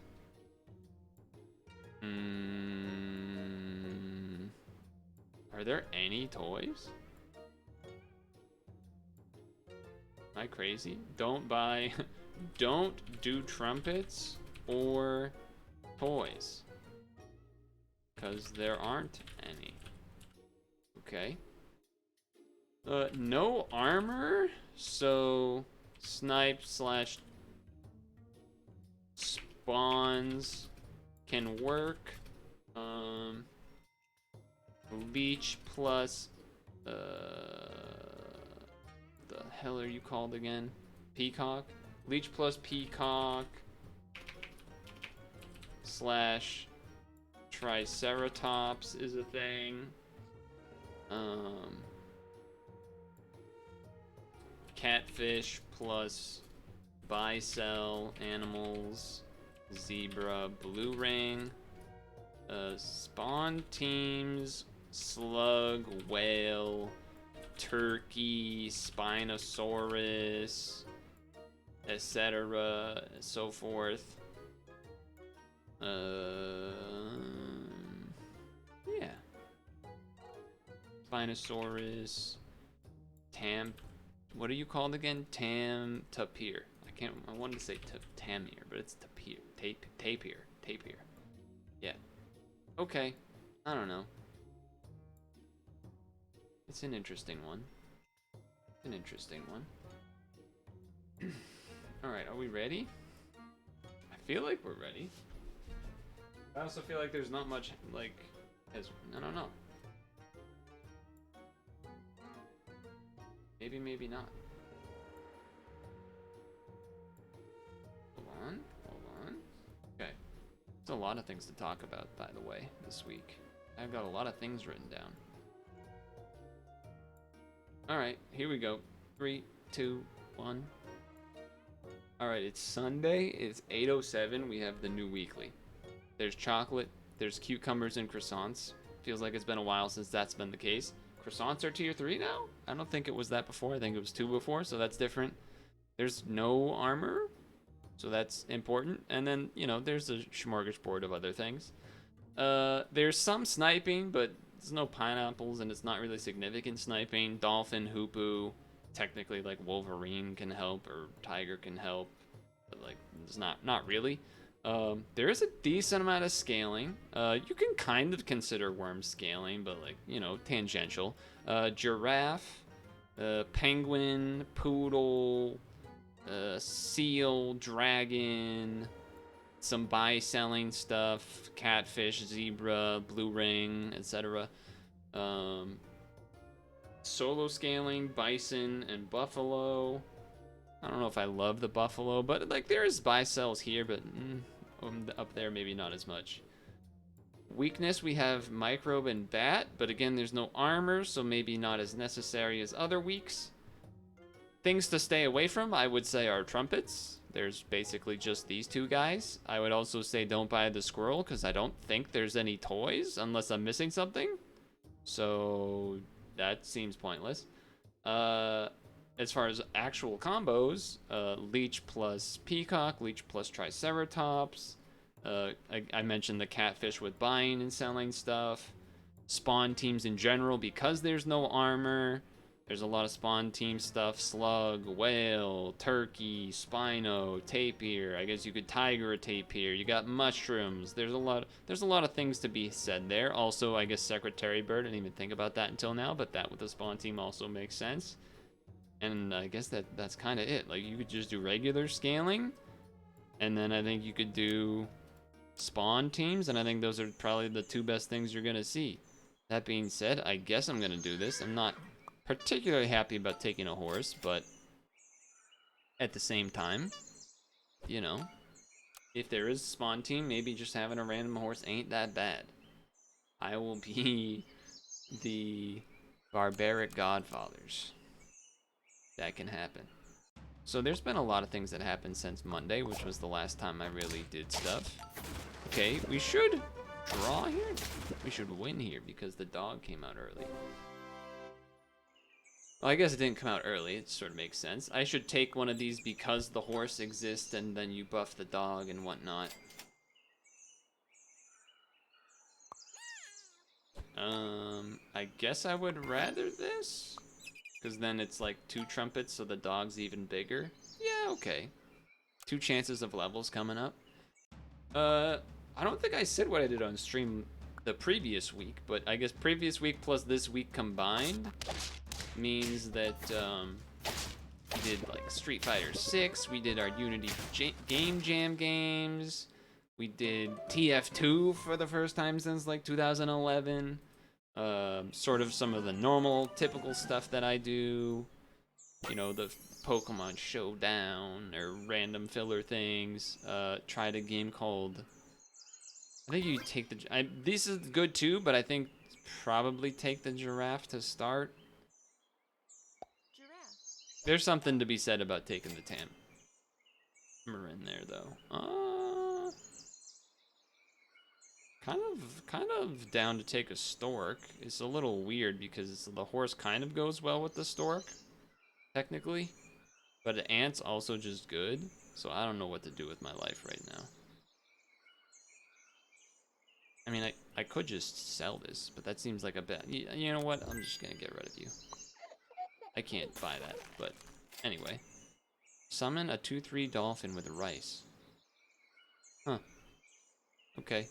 Are there any toys? Am I crazy? Don't buy. Don't do trumpets or toys. Because there aren't any. Okay. No armor. So snipe slash spawns can work. Leech plus the hell are you called again? Peacock? Leech plus peacock slash triceratops is a thing. Catfish plus buy sell animals, zebra, blue ring, spawn teams, slug, whale, turkey, spinosaurus, etc., so forth. Yeah. Spinosaurus, what are you called again? Tapir. I wanted to say Tamir, but it's Tapir. Tapir. Yeah. Okay. I don't know. It's an interesting one. Alright, are we ready? I feel like we're ready. I also feel like there's not much, like, I don't know. Maybe not. Hold on. Okay. There's a lot of things to talk about, by the way, this week. I've got a lot of things written down. Alright, here we go. 3, 2, 1. Alright, it's Sunday. It's 8:07. We have the new weekly. There's chocolate. There's cucumbers and croissants. Feels like it's been a while since that's been the case. Croissants are tier 3 now? I don't think it was that before. I think it was 2 before, so that's different. There's no armor, so that's important. And then, there's a smorgasbord of other things. There's some sniping, but there's no pineapples, and it's not really significant sniping. Dolphin, Hoopu, technically, like, Wolverine can help, or Tiger can help, but, like, it's not really. There is a decent amount of scaling. You can kind of consider worm scaling, but, like, tangential. Giraffe, penguin, poodle, seal, dragon, some buy-selling stuff, catfish, zebra, blue ring, etc. Solo scaling, bison, and buffalo. I don't know if I love the buffalo, but, like, there's buy-sells here, but up there maybe not as much. Weakness, we have microbe and bat, but again, there's no armor, so maybe not as necessary as other weeks. Things to stay away from, I would say, are trumpets. There's basically just these two guys. I would also say don't buy the squirrel, because I don't think there's any toys, unless I'm missing something. So that seems pointless. As far as actual combos, leech plus peacock, leech plus triceratops. I mentioned the catfish with buying and selling stuff. Spawn teams in general, because there's no armor. There's a lot of spawn team stuff: slug, whale, turkey, spino, tapir. I guess you could tiger a tapir. You got mushrooms. There's a lot of things to be said there. Also, I guess secretary bird. I didn't even think about that until now, but that with the spawn team also makes sense. And I guess that's kind of it. Like, you could just do regular scaling, and then I think you could do spawn teams, and I think those are probably the two best things you're gonna see. That being said, I guess I'm gonna do this. I'm not particularly happy about taking a horse, but at the same time, you know, if there is a spawn team, maybe just having a random horse ain't that bad. I will be the barbaric godfathers. That can happen. So there's been a lot of things that happened since Monday, which was the last time I really did stuff. Okay, we should draw here. We should win here because the dog came out early. Well, I guess it didn't come out early. It sort of makes sense. I should take one of these because the horse exists, and then you buff the dog and whatnot. I guess I would rather this, because then it's like 2 trumpets, so the dog's even bigger. Yeah, okay. 2 chances of levels coming up. I don't think I said what I did on stream the previous week, but I guess previous week plus this week combined means that we did like Street Fighter 6, we did our Unity Game Jam games, we did TF2 for the first time since like 2011, sort of some of the normal, typical stuff that I do, you know, the Pokemon Showdown or random filler things. Tried a game called, I think you take the, this is good too, but I think probably take the giraffe to start. There's something to be said about taking the We're in there though. Kind of down to take a stork. It's a little weird because the horse kind of goes well with the stork, technically, but the ant's also just good. So I don't know what to do with my life right now. I mean, I could just sell this, but that seems like a bad. You know what? I'm just gonna get rid of you. I can't buy that, but anyway. Summon a 2/3 dolphin with rice. Huh. Okay.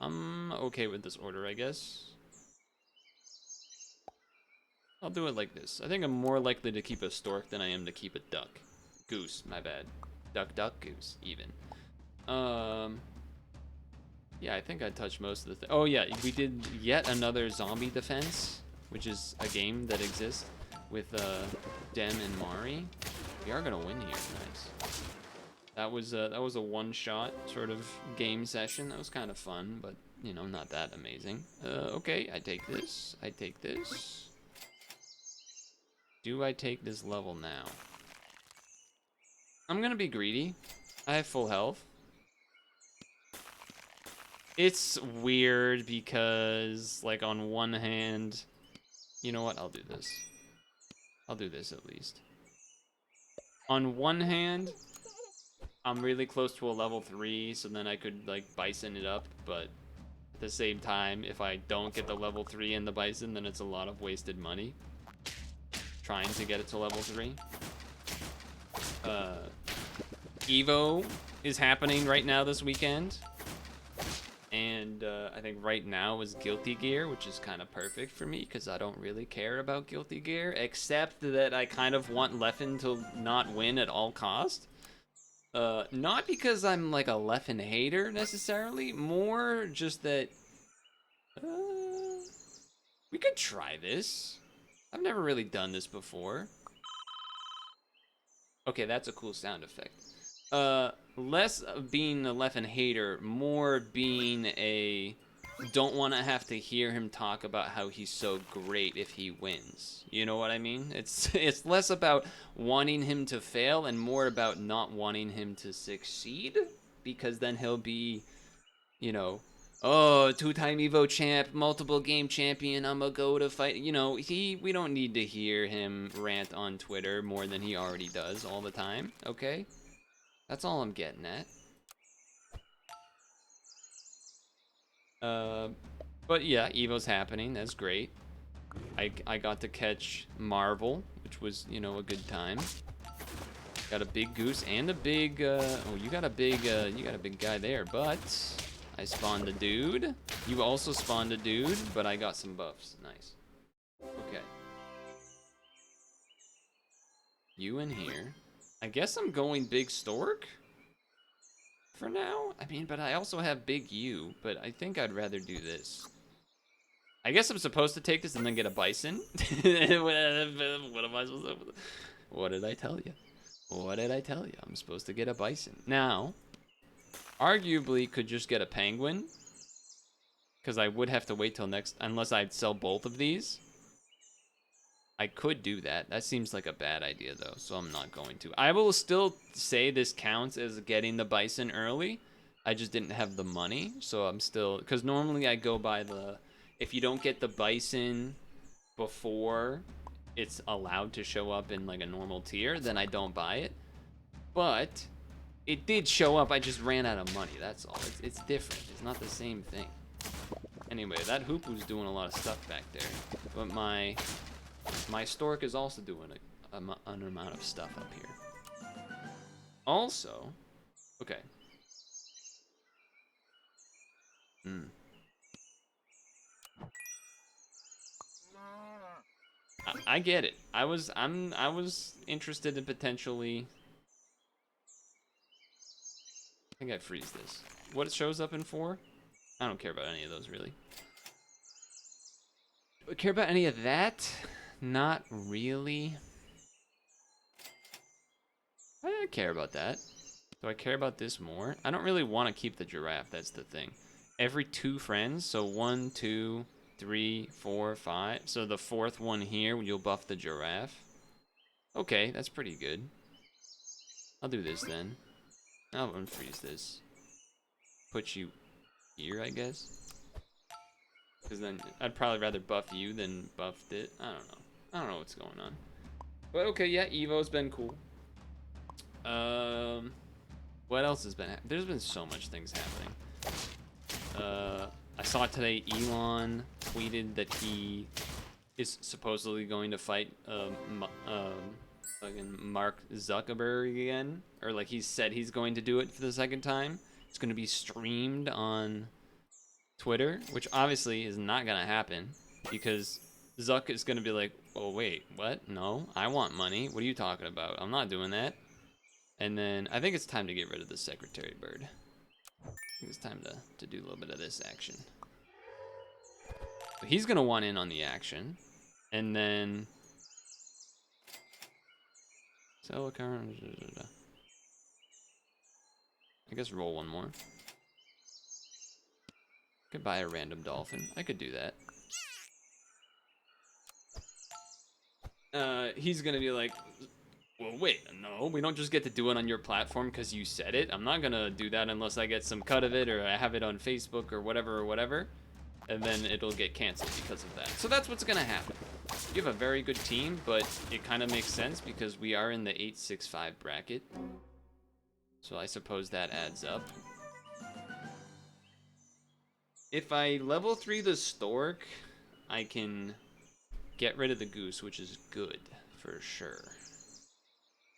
I'm okay with this order, I guess. I'll do it like this. I think I'm more likely to keep a stork than I am to keep a duck. Goose, my bad. Duck, goose, even. Yeah, I think I touched most of the oh yeah, we did yet another zombie defense, which is a game that exists with Dem and Mari. We are gonna win here, nice. That was a one-shot sort of game session. That was kind of fun, but you know, not that amazing. Okay, I take this. I take this. Do I take this level now? I'm gonna be greedy. I have full health. It's weird because, like, on one hand, you know what? I'll do this. I'll do this at least. On one hand, I'm really close to a level 3, so then I could, like, bison it up, but at the same time, if I don't get the level 3 in the bison, then it's a lot of wasted money trying to get it to level 3. Evo is happening right now this weekend. And I think right now is Guilty Gear, which is kind of perfect for me because I don't really care about Guilty Gear, except that I kind of want Leffen to not win at all cost. Not because I'm like a Leffen hater necessarily, more just that we could try this. I've never really done this before. Okay, that's a cool sound effect. Less of being a Leffen hater, more being a don't want to have to hear him talk about how he's so great if he wins. You know what I mean? It's less about wanting him to fail and more about not wanting him to succeed, because then he'll be, you know, oh, 2-time Evo champ, multiple game champion, I'ma go to fight. You know, we don't need to hear him rant on Twitter more than he already does all the time, okay? That's all I'm getting at. But yeah, Evo's happening. That's great. I got to catch Marvel, which was, you know, a good time. Got a big goose and a big, oh, you got a big guy there, but I spawned a dude. You also spawned a dude, but I got some buffs. Nice. Okay. You in here. I guess I'm going big stork for now. I mean, but I also have big U, but I think I'd rather do this. I guess I'm supposed to take this and then get a bison. What am I supposed to? What did I tell you? What did I tell you? I'm supposed to get a bison. Now, arguably could just get a penguin, because I would have to wait till next, unless I'd sell both of these. I could do that. That seems like a bad idea though, so I'm not going to. I will still say this counts as getting the bison early. I just didn't have the money, so I'm still, because normally I go by the, if you don't get the bison before it's allowed to show up in like a normal tier, then I don't buy it. But it did show up, I just ran out of money, that's all. It's different, it's not the same thing. Anyway, that Hoopoe's doing a lot of stuff back there, but my stork is also doing an amount of stuff up here. Also, okay. I get it. I was interested in potentially. I think I freeze this. What it shows up in 4? I don't care about any of those really. Care about any of that? Not really. I don't care about that. Do I care about this more? I don't really want to keep the giraffe, that's the thing. Every 2 friends, so 1, 2, 3, 4, 5. So the 4th one here, you'll buff the giraffe. Okay, that's pretty good. I'll do this then. I'll unfreeze this. Put you here, I guess. Because then I'd probably rather buff you than buffed it. I don't know. I don't know what's going on. But okay, yeah, Evo's been cool. What else has been happening? There's been so much things happening. I saw today Elon tweeted that he is supposedly going to fight fucking Mark Zuckerberg again, or like he said he's going to do it for the 2nd time. It's going to be streamed on Twitter, which obviously is not going to happen because Zuck is going to be like, oh wait, what? No, I want money. What are you talking about? I'm not doing that. And then I think it's time to get rid of the secretary bird. I think it's time to do a little bit of this action. So he's going to want in on the action. And then sell a car. I guess roll one more. Could buy a random dolphin. I could do that. He's gonna be like, well, wait, no, we don't just get to do it on your platform because you said it. I'm not gonna do that unless I get some cut of it or I have it on Facebook or whatever. And then it'll get canceled because of that. So that's what's gonna happen. You have a very good team, but it kind of makes sense because we are in the 8-6-5 bracket. So I suppose that adds up. If I level 3 the stork, I can get rid of the goose, which is good for sure.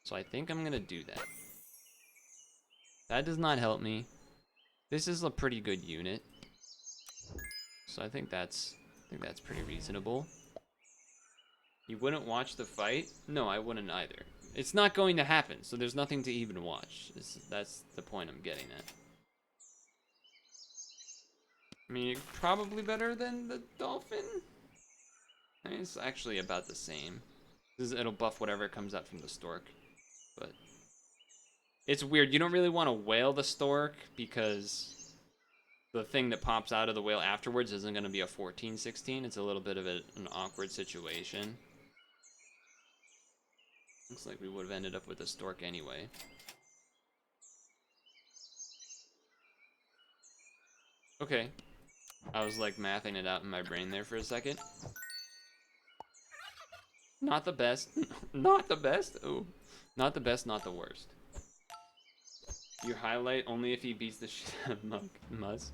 So I think I'm gonna do that. That does not help me. This is a pretty good unit. So I think that's pretty reasonable. You wouldn't watch the fight? No, I wouldn't either. It's not going to happen, so there's nothing to even watch. That's the point I'm getting at. I mean, probably better than the dolphin. I mean, it's actually about the same. It'll buff whatever comes out from the stork. But it's weird. You don't really want to whale the stork because the thing that pops out of the whale afterwards isn't going to be a 14-16. It's a little bit of an awkward situation. Looks like we would have ended up with a stork anyway. Okay. I was like mathing it out in my brain there for a second. Not the best. Not the best. Oh, not the best, not the worst. You highlight only if he beats the shit out of Muzz.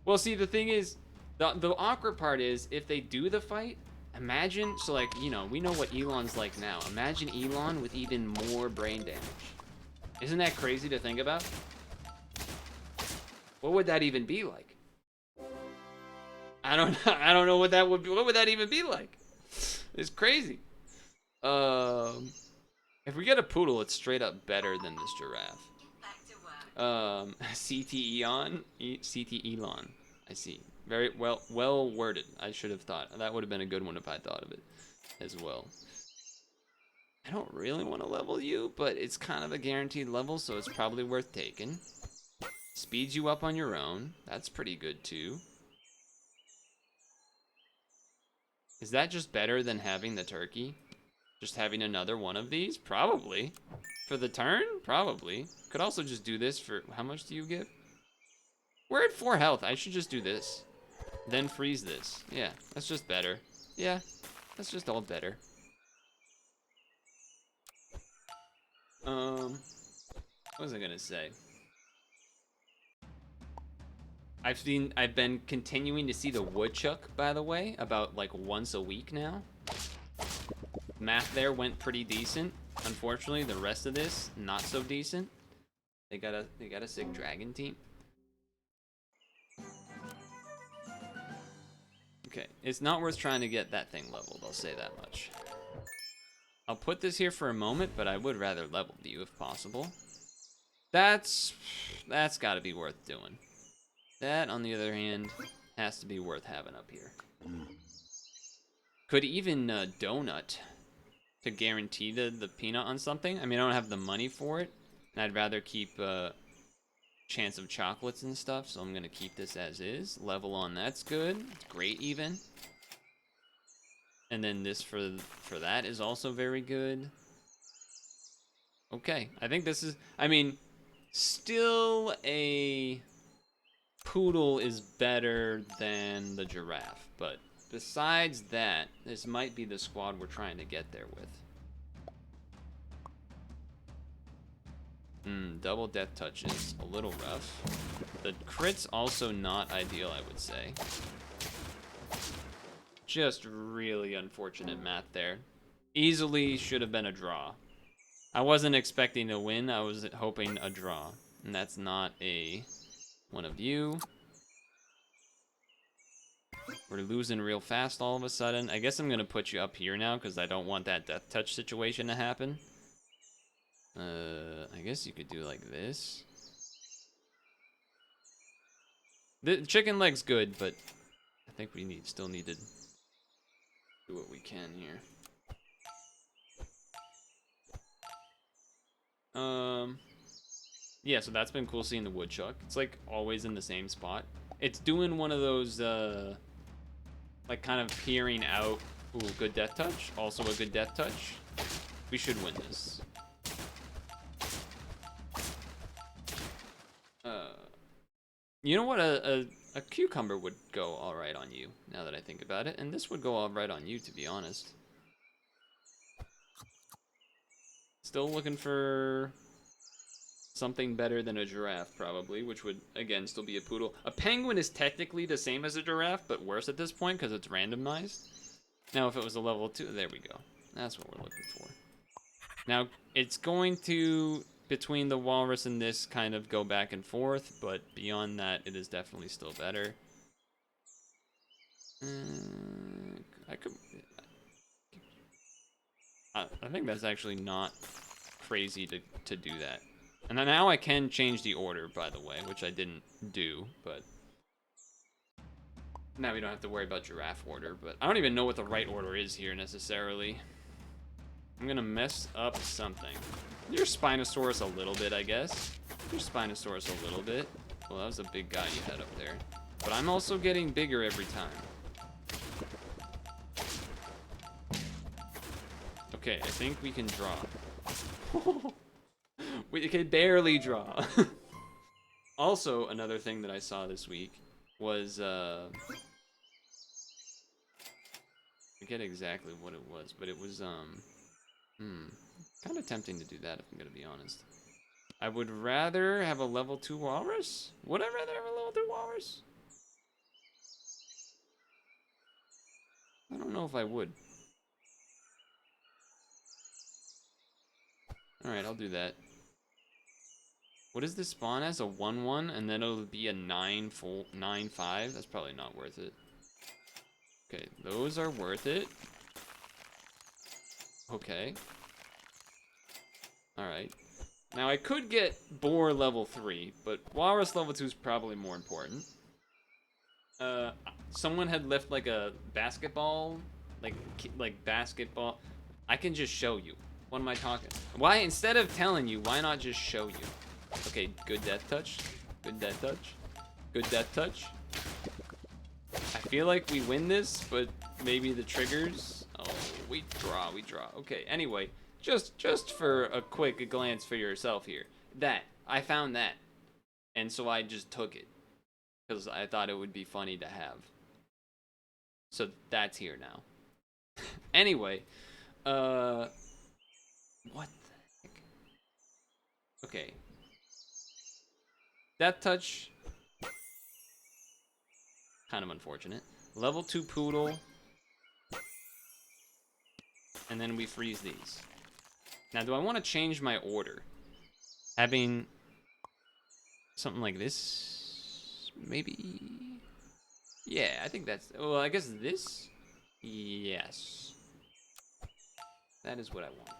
Well, see, the thing is, the awkward part is if they do the fight, Imagine, so like, you know, we know what Elon's like now. Imagine Elon with even more brain damage. Isn't that crazy to think about? What would that even be like? I don't know what that would be. What would that even be like? It's crazy. If we get a poodle, it's straight up better than this giraffe. Get back to work. CT Elon, CT Elon. I see. Very well worded. I should have thought that would have been a good one if I thought of it as well. I don't really want to level you, but it's kind of a guaranteed level, so it's probably worth taking. Speeds you up on your own. That's pretty good too. Is that just better than having the turkey? Just having another one of these? Probably. For the turn? Probably. Could also just do this for, how much do you give? We're at 4 health. I should just do this. Then freeze this. Yeah, that's just better. Yeah, that's just all better. What was I gonna say? I've been continuing to see the woodchuck, by the way, about like once a week now. Math there went pretty decent. Unfortunately, the rest of this not so decent. They got a sick dragon team. Okay, it's not worth trying to get that thing leveled, I'll say that much. I'll put this here for a moment, but I would rather level you if possible. That's gotta be worth doing. That, on the other hand, has to be worth having up here. Could even donut to guarantee the peanut on something. I mean, I don't have the money for it, and I'd rather keep chance of chocolates and stuff, so I'm gonna keep this as is. Level on that's good. It's great even. And then this for that is also very good. Okay, I think this is, I mean, still a poodle is better than the giraffe, but besides that, this might be the squad we're trying to get there with. Double death touch is a little rough. The crit's also not ideal, I would say. Just really unfortunate math there. Easily should have been a draw. I wasn't expecting to win, I was hoping a draw. And that's not a one of you. We're losing real fast all of a sudden. I guess I'm gonna put you up here now because I don't want that death touch situation to happen. I guess you could do like this. The chicken leg's good, but I think we still need to do what we can here. Yeah, so that's been cool seeing the woodchuck. It's like always in the same spot. It's doing one of those like kind of peering out. Ooh, good death touch. Also a good death touch. We should win this. You know what? A cucumber would go all right on you, now that I think about it. And this would go all right on you, to be honest. Still looking for something better than a giraffe, probably, which would, again, still be a poodle. A penguin is technically the same as a giraffe, but worse at this point because it's randomized. Now, if it was a level 2, there we go. That's what we're looking for. Now, it's going to, between the walrus and this, kind of go back and forth, but beyond that, it is definitely still better. I think that's actually not crazy to do that. And now I can change the order, by the way, which I didn't do, but now we don't have to worry about giraffe order, but I don't even know what the right order is here necessarily. I'm gonna mess up something. Your Spinosaurus a little bit, I guess. Your Spinosaurus a little bit. Well, that was a big guy you had up there. But I'm also getting bigger every time. Okay, I think we can draw. We can barely draw. Also, another thing that I saw this week was, I forget exactly what it was, but it was, kind of tempting to do that if I'm gonna be honest. I would rather have a level 2 walrus? Would I rather have a level 2 walrus? I don't know if I would. Alright, I'll do that. What does this spawn as? A 1-1, and then it'll be a 9-5? That's probably not worth it. Okay, those are worth it. Okay. Alright. Now, I could get Boar level 3, but Walrus level 2 is probably more important. Someone had left, like, a basketball, like basketball. I can just show you. What am I talking? Why, instead of telling you, why not just show you? Okay, good death touch. Good death touch. Good death touch. I feel like we win this, but maybe the triggers. Oh, we draw. Okay, anyway, just for a quick glance for yourself here. I found that. And so I just took it. Because I thought it would be funny to have. So that's here now. Anyway, what the heck? Okay. Death touch. Kind of unfortunate. Level 2 Purtle. And then we freeze these. Now, do I want to change my order? Having something like this? Maybe? Yeah, I think that's... Well, I guess this? Yes. That is what I want.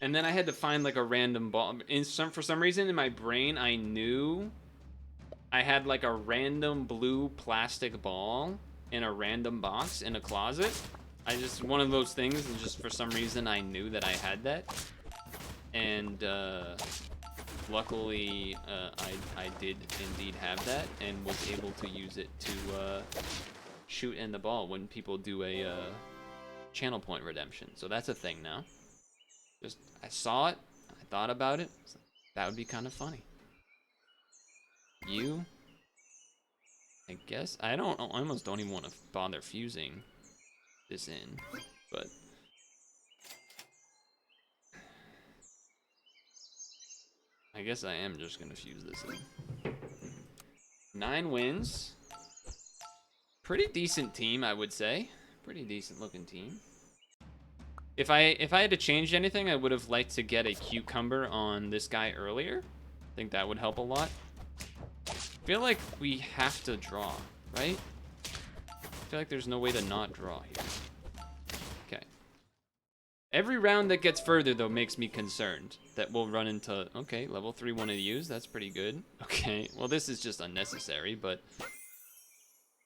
And then I had to find, like, a random ball. For some reason, in my brain, I knew I had, like, a random blue plastic ball in a random box in a closet. One of those things, and just for some reason, I knew that I had that. And, luckily, I did indeed have that, and was able to use it to, shoot in the ball when people do a, channel point redemption. So that's a thing now. I saw it, I thought about it, that would be kind of funny. You, I guess, I almost don't even want to bother fusing this in, but I guess I am just gonna fuse this in. 9 wins, pretty decent team, I would say, pretty decent looking team. If I had to change anything, I would have liked to get a cucumber on this guy earlier. I think that would help a lot. I feel like we have to draw, right? I feel like there's no way to not draw here. Okay. Every round that gets further, though, makes me concerned that we'll run into... Okay, level 3 one of use. That's pretty good. Okay, well, this is just unnecessary, but...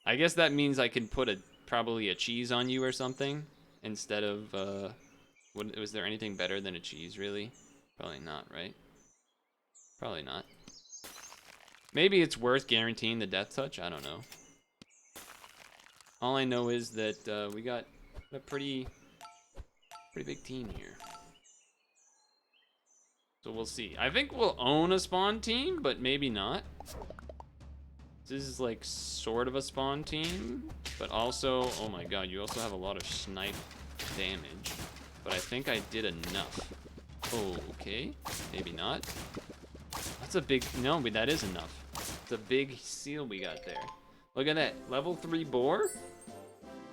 I guess that means I can put probably a cheese on you or something instead of... Was there anything better than a cheese, really? Probably not, right? Probably not. Maybe it's worth guaranteeing the death touch. I don't know. All I know is that we got a pretty big team here. So we'll see. I think we'll own a spawn team, but maybe not. This is like sort of a spawn team, but also, oh my god, you also have a lot of snipe damage. But I think I did enough. Oh, okay. Maybe not. That's a big... No, but that is enough. It's a big seal we got there. Look at that. Level 3 boar?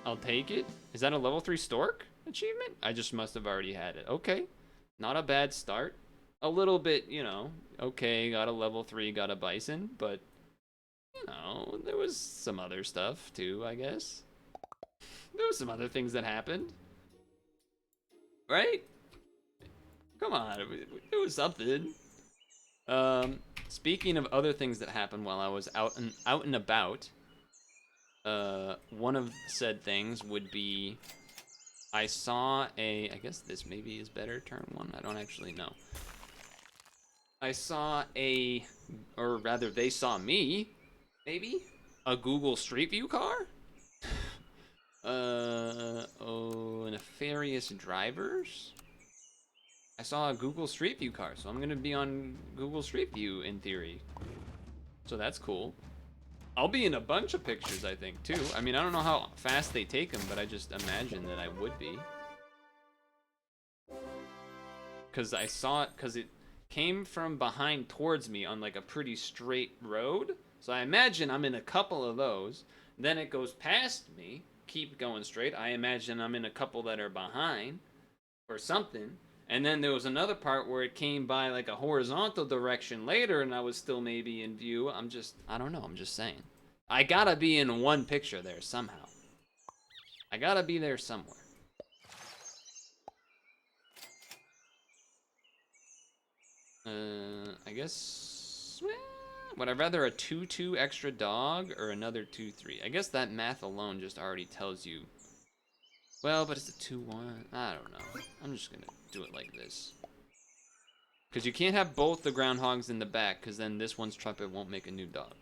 I'll take it. Is that a level 3 stork achievement? I just must have already had it. Okay. Not a bad start. A little bit, you know, okay, got a level 3, got a bison, but, you know, there was some other stuff too, I guess. There was some other things that happened. Right? Come on, it was something. Speaking of other things that happened while I was out and about, one of said things would be, I saw I guess this maybe is better, turn 1, I don't actually know. I saw or rather they saw me, maybe, a Google Street View car? Oh, nefarious drivers? I saw a Google Street View car, so I'm gonna be on Google Street View in theory. So that's cool. I'll be in a bunch of pictures, I think, too. I mean, I don't know how fast they take them, but I just imagine that I would be. Because I saw it, because it came from behind towards me on like a pretty straight road. So I imagine I'm in a couple of those. Then it goes past me, keep going straight. I imagine I'm in a couple that are behind or something. And then there was another part where it came by like a horizontal direction later and I was still maybe in view. I don't know, I'm just saying. I gotta be in one picture there somehow. I gotta be there somewhere. I guess, would I rather a 2-2 extra dog or another 2-3? I guess that math alone just already tells you. Well, but it's a 2-1. I don't know. I'm just gonna do it like this. Because you can't have both the groundhogs in the back, because then this one's trumpet won't make a new dog.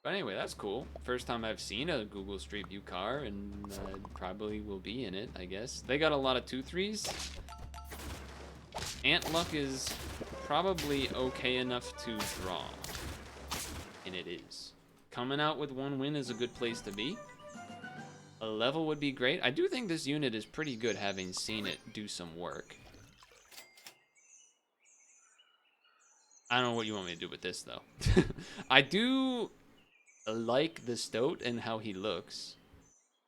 But anyway, that's cool. First time I've seen a Google Street View car, and probably will be in it, I guess. They got a lot of 2-3s. Ant luck is probably okay enough to draw. And it is. Coming out with 1 win is a good place to be. A level would be great. I do think this unit is pretty good, having seen it do some work. I don't know what you want me to do with this, though. I do like the Stoat and how he looks,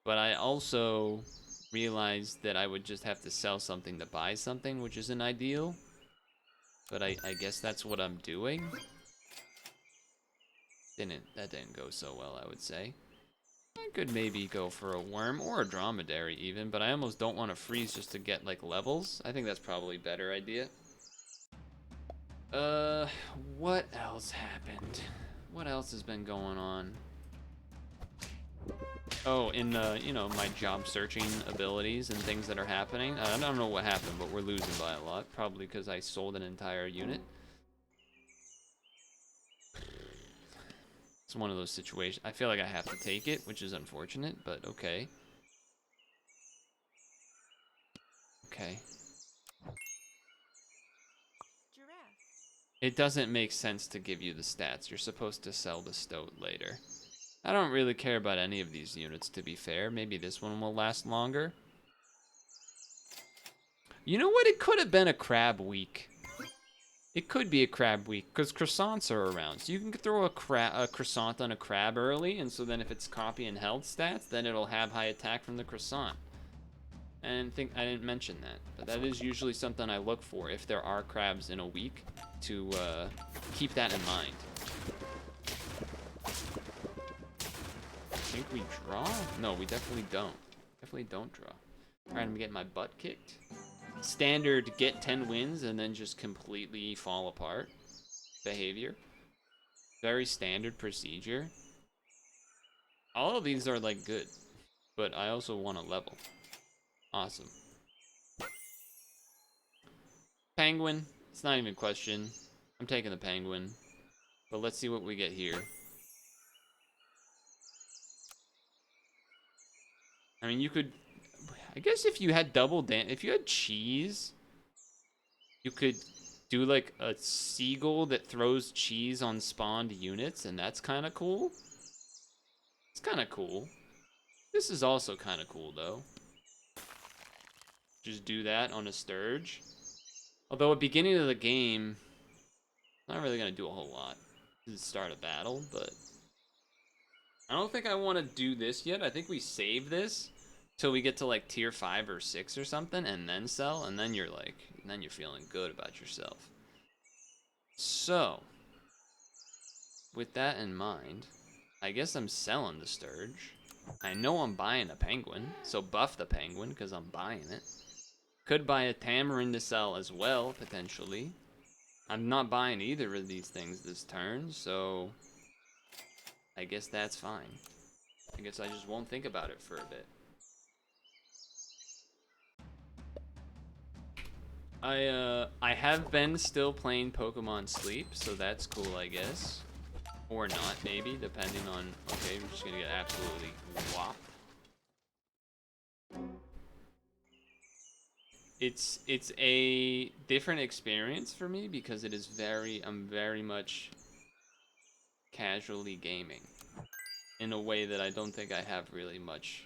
but I also realized that I would just have to sell something to buy something, which isn't ideal. But I guess that's what I'm doing. That didn't go so well, I would say. I could maybe go for a worm or a dromedary even, but I almost don't want to freeze just to get like levels. I think that's probably a better idea. What else happened? What else has been going on? Oh, in you know, my job searching abilities and things that are happening. I don't know what happened, but we're losing by a lot. Probably because I sold an entire unit. It's one of those situations. I feel like I have to take it, which is unfortunate, but okay. Okay. It doesn't make sense to give you the stats. You're supposed to sell the Stoat later. I don't really care about any of these units, to be fair. Maybe this one will last longer. You know what? It could have been a crab week. It could be a crab week, because croissants are around. So you can throw a croissant on a crab early, and so then if it's copy and health stats, then it'll have high attack from the croissant. And I didn't mention that, but that is usually something I look for if there are crabs in a week, to keep that in mind. I think we draw? No, we definitely don't. Definitely don't draw. Alright, I'm getting my butt kicked. Standard get 10 wins and then just completely fall apart behavior. Very standard procedure. All of these are like good, but I also want a level. Awesome. Penguin. It's not even a question. I'm taking the penguin. But let's see what we get here. I mean, you could... I guess if you had if you had cheese, you could do like a seagull that throws cheese on spawned units, and that's kind of cool. It's kind of cool. This is also kind of cool, though. Just do that on a Sturge. Although at the beginning of the game, not really going to do a whole lot to start a battle, but I don't think I want to do this yet. I think we save this till we get to like tier 5 or 6 or something, and then sell, and then you're like, then you're feeling good about yourself. So, with that in mind, I guess I'm selling the Sturge. I know I'm buying a penguin, so buff the penguin because I'm buying it. Could buy a tamarin to sell as well, potentially. I'm not buying either of these things this turn, so I guess that's fine. I guess I just won't think about it for a bit. I have been still playing Pokemon Sleep, so that's cool, I guess. Or not, maybe, depending on... Okay, we're just gonna get absolutely whopped. It's a different experience for me because it is I'm very much casually gaming in a way that I don't think I have really much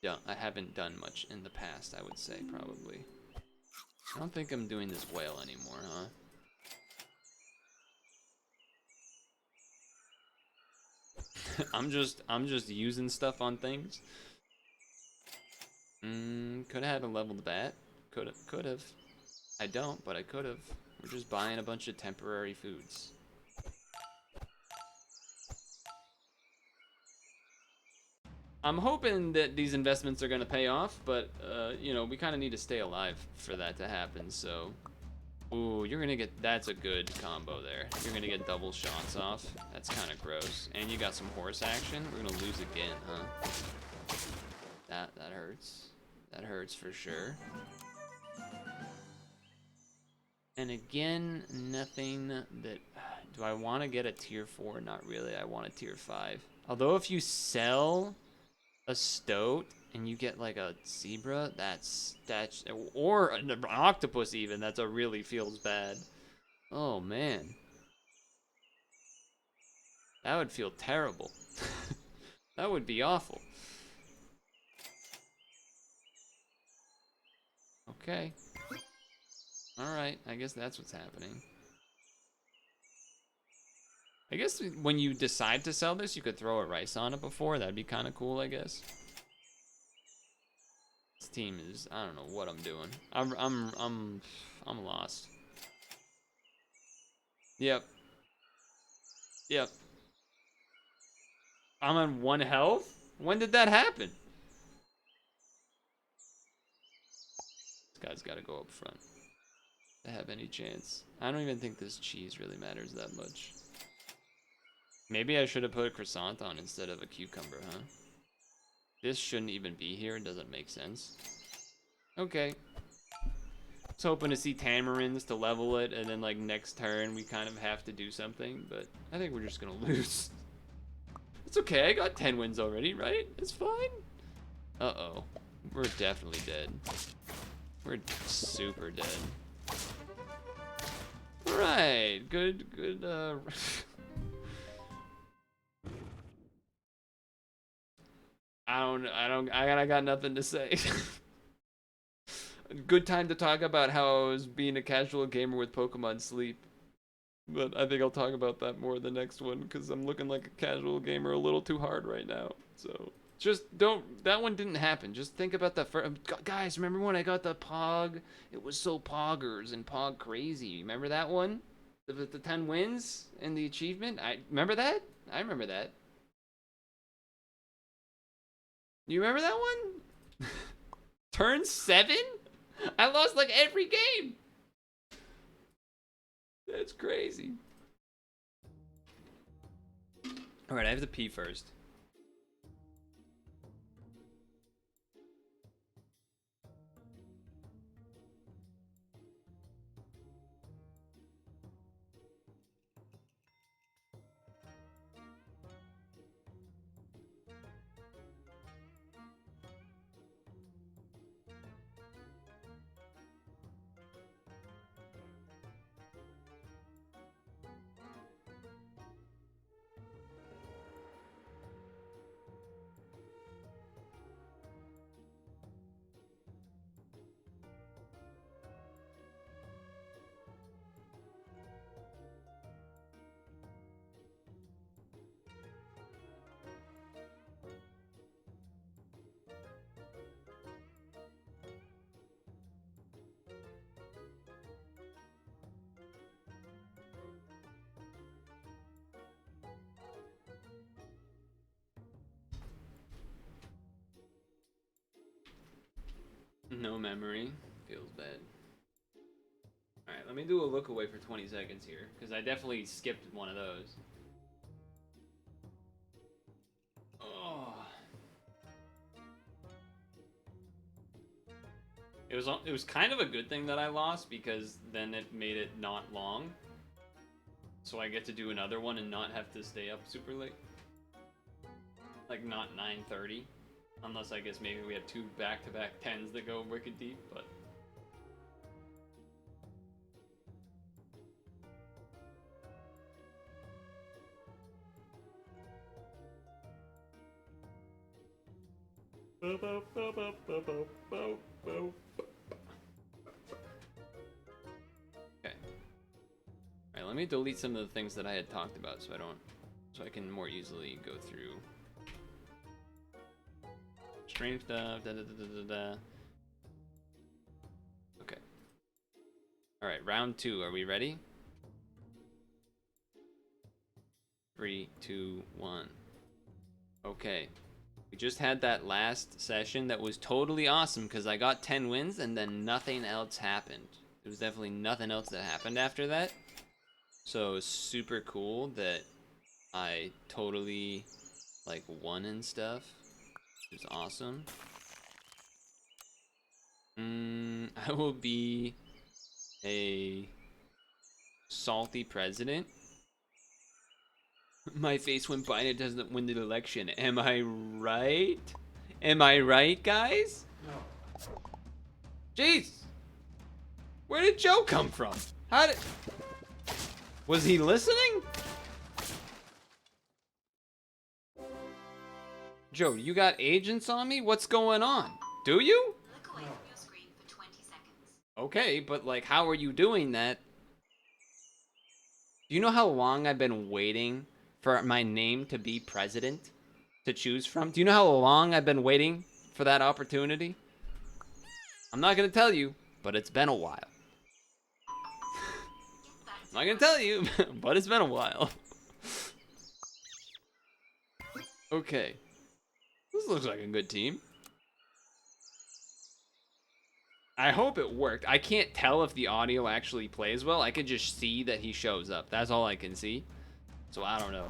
done. I haven't done much in the past, I would say, probably. I don't think I'm doing this well anymore, huh? I'm just using stuff on things. Could have had a leveled bat. Could have. I don't, but I could have. We're just buying a bunch of temporary foods. I'm hoping that these investments are gonna pay off, but you know, we kind of need to stay alive for that to happen. So, ooh, you're gonna get, that's a good combo there. You're gonna get double shots off. That's kind of gross. And you got some horse action. We're gonna lose again, huh? That hurts. That hurts for sure. And again, nothing that... Do I want to get a tier 4? Not really. I want a tier 5. Although if you sell a stoat and you get like a zebra, that's or an octopus even, that's a really feels bad. Oh man. That would feel terrible. That would be awful. Okay. Alright, I guess that's what's happening. I guess when you decide to sell this, you could throw a rice on it before. That'd be kind of cool, I guess. This team is, I don't know what I'm doing. I'm lost. Yep. Yep. I'm on 1 health? When did that happen? This guy's got to go up front to have any chance. I don't even think this cheese really matters that much. Maybe I should have put a croissant on instead of a cucumber, huh? This shouldn't even be here. It doesn't make sense. Okay. I was hoping to see tamarinds to level it, and then like next turn we kind of have to do something, but I think we're just gonna lose. It's okay, I got 10 wins already, right? It's fine. Uh-oh. We're definitely dead. We're super dead. Alright, good, I got nothing to say. Good time to talk about how I was being a casual gamer with Pokemon Sleep. But I think I'll talk about that more in the next one, because I'm looking like a casual gamer a little too hard right now. So, just don't, that one didn't happen. Just think about that first, guys, remember when I got the Pog? It was so Poggers and Pog crazy. Remember that one? The 10 wins and the achievement? Remember that? I remember that. You remember that one? Turn 7? I lost like every game. That's crazy. All right, I have to pee first. No memory. Feels bad. Alright, let me do a look away for 20 seconds here, because I definitely skipped one of those. Oh. It was kind of a good thing that I lost, because then it made it not long. So I get to do another one and not have to stay up super late. Like, not 9:30. Unless I guess maybe we have 2 back-to-back 10s that go wicked deep, but... Okay. Alright, let me delete some of the things that I had talked about so I don't so I can more easily go through strange stuff. Okay. All right, round 2. Are we ready? 3, 2, 1. Okay. We just had that last session that was totally awesome because I got 10 wins and then nothing else happened. There was definitely nothing else that happened after that. So it was super cool that I totally like won and stuff. It was awesome. I will be a salty president. My face when Biden doesn't win the election. Am I right? Am I right, guys? No. Jeez. Where did Joe come from? How did... Was he listening? Joe, you got agents on me? What's going on? Do you? Look away from your screen for 20 seconds. Okay, but like, how are you doing that? Do you know how long I've been waiting for my name to be president to choose from? Do you know how long I've been waiting for that opportunity? I'm not gonna tell you, but it's been a while. I'm not gonna tell you, but it's been a while. Okay. This looks like a good team. I hope it worked. I can't tell if the audio actually plays well. I could just see that he shows up. That's all I can see. So I don't know.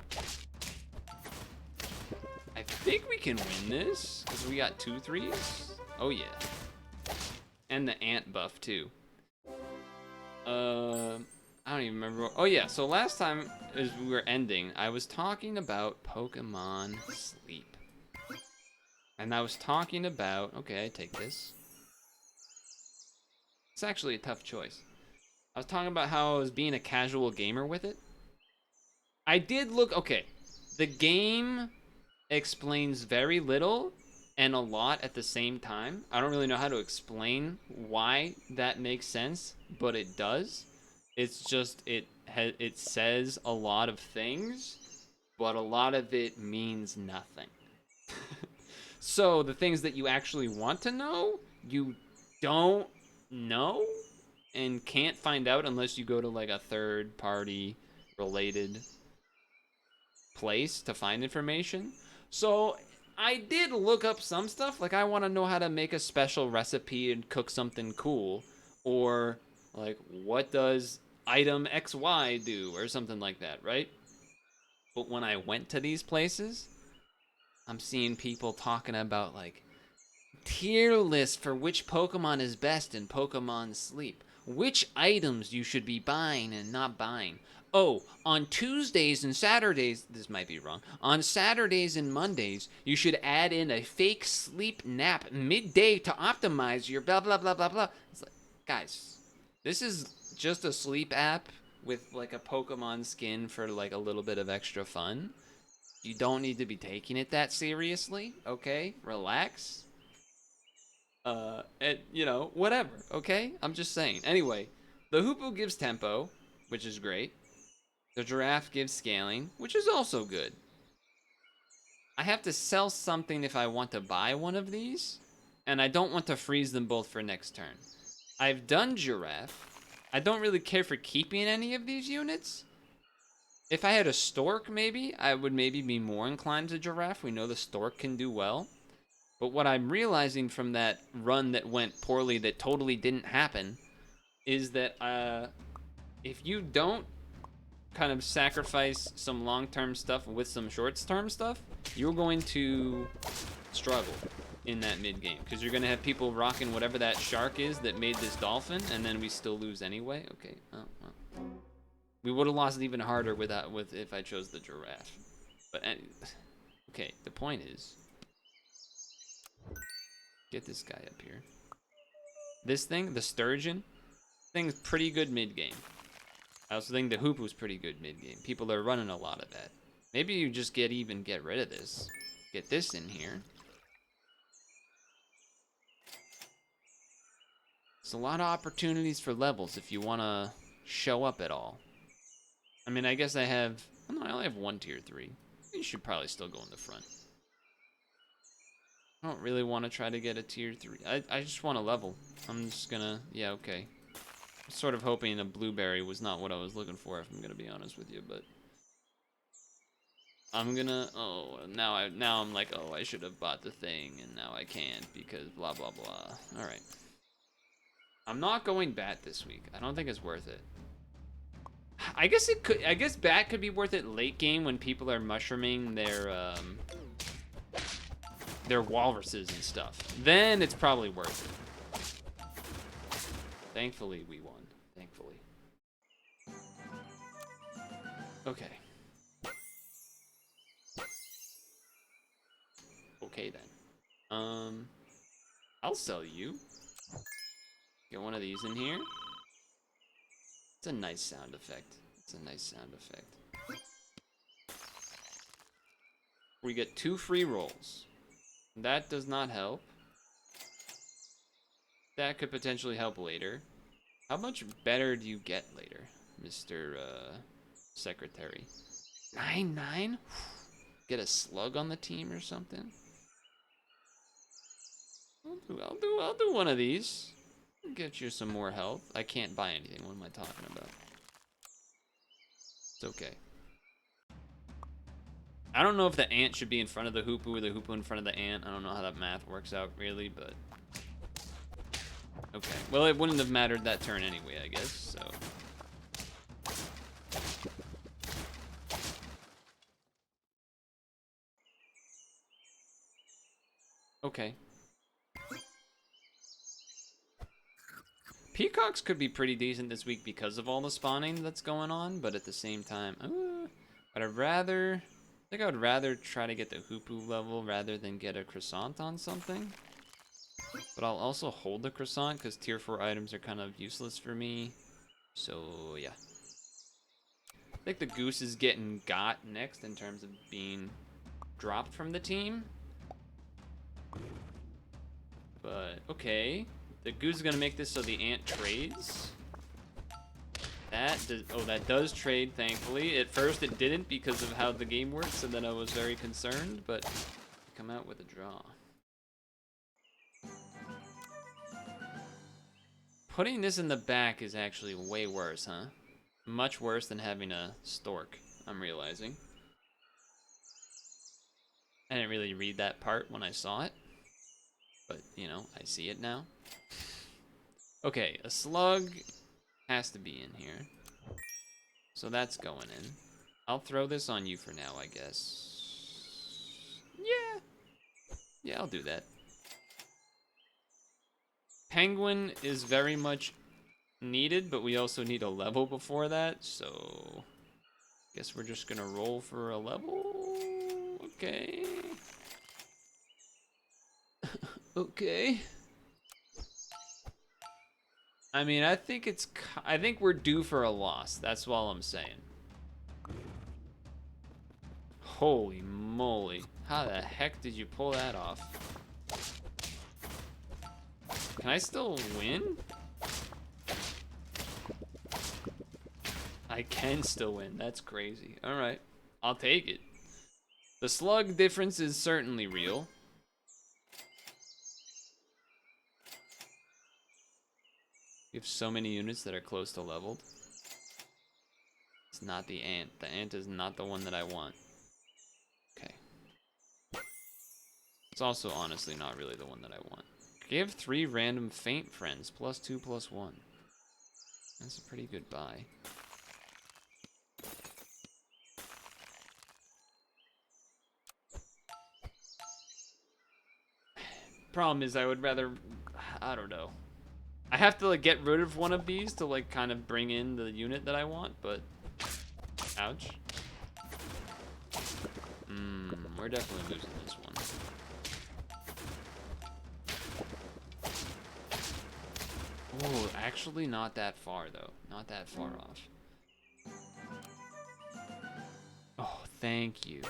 I think we can win this because we got 2 3s. Oh yeah. And the ant buff too. I don't even remember. Oh yeah, so last time as we were ending, I was talking about Pokemon Sleep. And I was talking about, okay, I take this. It's actually a tough choice. I was talking about how I was being a casual gamer with it. I did look, okay, the game explains very little and a lot at the same time. I don't really know how to explain why that makes sense, but it does. It's just, it says a lot of things, but a lot of it means nothing. So the things that you actually want to know, you don't know and can't find out unless you go to like a third party related place to find information. So I did look up some stuff, like I want to know how to make a special recipe and cook something cool, or like what does item XY do or something like that, right? But when I went to these places, I'm seeing people talking about like tier list for which Pokemon is best in Pokemon Sleep. Which items you should be buying and not buying. Oh, on Tuesdays and Saturdays, this might be wrong. On Saturdays and Mondays, you should add in a fake sleep nap midday to optimize your blah blah blah blah blah. It's like, guys, this is just a sleep app with like a Pokemon skin for like a little bit of extra fun. You don't need to be taking it that seriously, okay? Relax. And, you know, whatever, okay? I'm just saying. Anyway, the Hoopu gives tempo, which is great. The Giraffe gives scaling, which is also good. I have to sell something if I want to buy one of these, and I don't want to freeze them both for next turn. I've done Giraffe. I don't really care for keeping any of these units. If I had a Stork, maybe, I would maybe be more inclined to Giraffe. We know the Stork can do well. But what I'm realizing from that run that went poorly that totally didn't happen is that if you don't kind of sacrifice some long-term stuff with some short-term stuff, you're going to struggle in that mid-game because you're going to have people rocking whatever that shark is that made this dolphin, and then we still lose anyway. Okay, well. We would have lost even harder with if I chose the Giraffe. But okay, the point is, get this guy up here. This thing, the Sturgeon, thing's pretty good mid-game. I also think the Hoopu's pretty good mid-game. People are running a lot of that. Maybe you just get rid of this. Get this in here. It's a lot of opportunities for levels if you want to show up at all. I mean, I guess I have Oh, no, I only have one tier 3. You should probably still go in the front. I don't really want to try to get a tier 3. I just want to level. I'm just gonna... Yeah, okay. Sort of hoping a blueberry was not what I was looking for, if I'm gonna be honest with you, but... I'm gonna... Oh, now I'm like, oh, I should have bought the thing, and now I can't, because blah, blah, blah. Alright. I'm not going bat this week. I don't think it's worth it. I guess it could. I guess bat could be worth it late game when people are mushrooming their walruses and stuff. Then it's probably worth it. Thankfully, we won. Thankfully. Okay. Okay then. I'll sell you. Get one of these in here. It's a nice sound effect. It's a nice sound effect. We get 2 free rolls. That does not help. That could potentially help later. How much better do you get later, Mr. Secretary? 9-9? Get a slug on the team or something? I'll do one of these. Get you some more health. I can't buy anything. What am I talking about? It's okay. I don't know if the ant should be in front of the hoopoe or the hoopoe in front of the ant. I don't know how that math works out really, but... Okay. Well, it wouldn't have mattered that turn anyway, I guess, so... Okay. Peacocks could be pretty decent this week because of all the spawning that's going on, but at the same time, but I think I would rather try to get the hoopoe level rather than get a croissant on something. But I'll also hold the croissant because tier 4 items are kind of useless for me. So yeah. I think the goose is getting got next in terms of being dropped from the team. But okay. The goose is gonna make this so the ant trades. That does trade, thankfully. At first it didn't because of how the game works, and then I was very concerned, but come out with a draw. Putting this in the back is actually way worse, huh? Much worse than having a stork, I'm realizing. I didn't really read that part when I saw it, but, you know, I see it now. Okay, a slug has to be in here. So that's going in. I'll throw this on you for now, I guess. Yeah. Yeah, I'll do that. Penguin is very much needed, but we also need a level before that, so... Guess we're just gonna roll for a level? Okay. Okay. I mean, I think we're due for a loss. That's all I'm saying. Holy moly. How the heck did you pull that off? Can I still win? I can still win. That's crazy. All right. I'll take it. The slug difference is certainly real. We have so many units that are close to leveled. It's not the ant. The ant is not the one that I want. Okay. It's also honestly not really the one that I want. Give 3 random faint friends, +2, +1. That's a pretty good buy. Problem is I would rather, I don't know. I have to like get rid of one of these to like kind of bring in the unit that I want, but ouch. We're definitely losing this one. Oh, actually not that far though. Not that far off. Oh, thank you.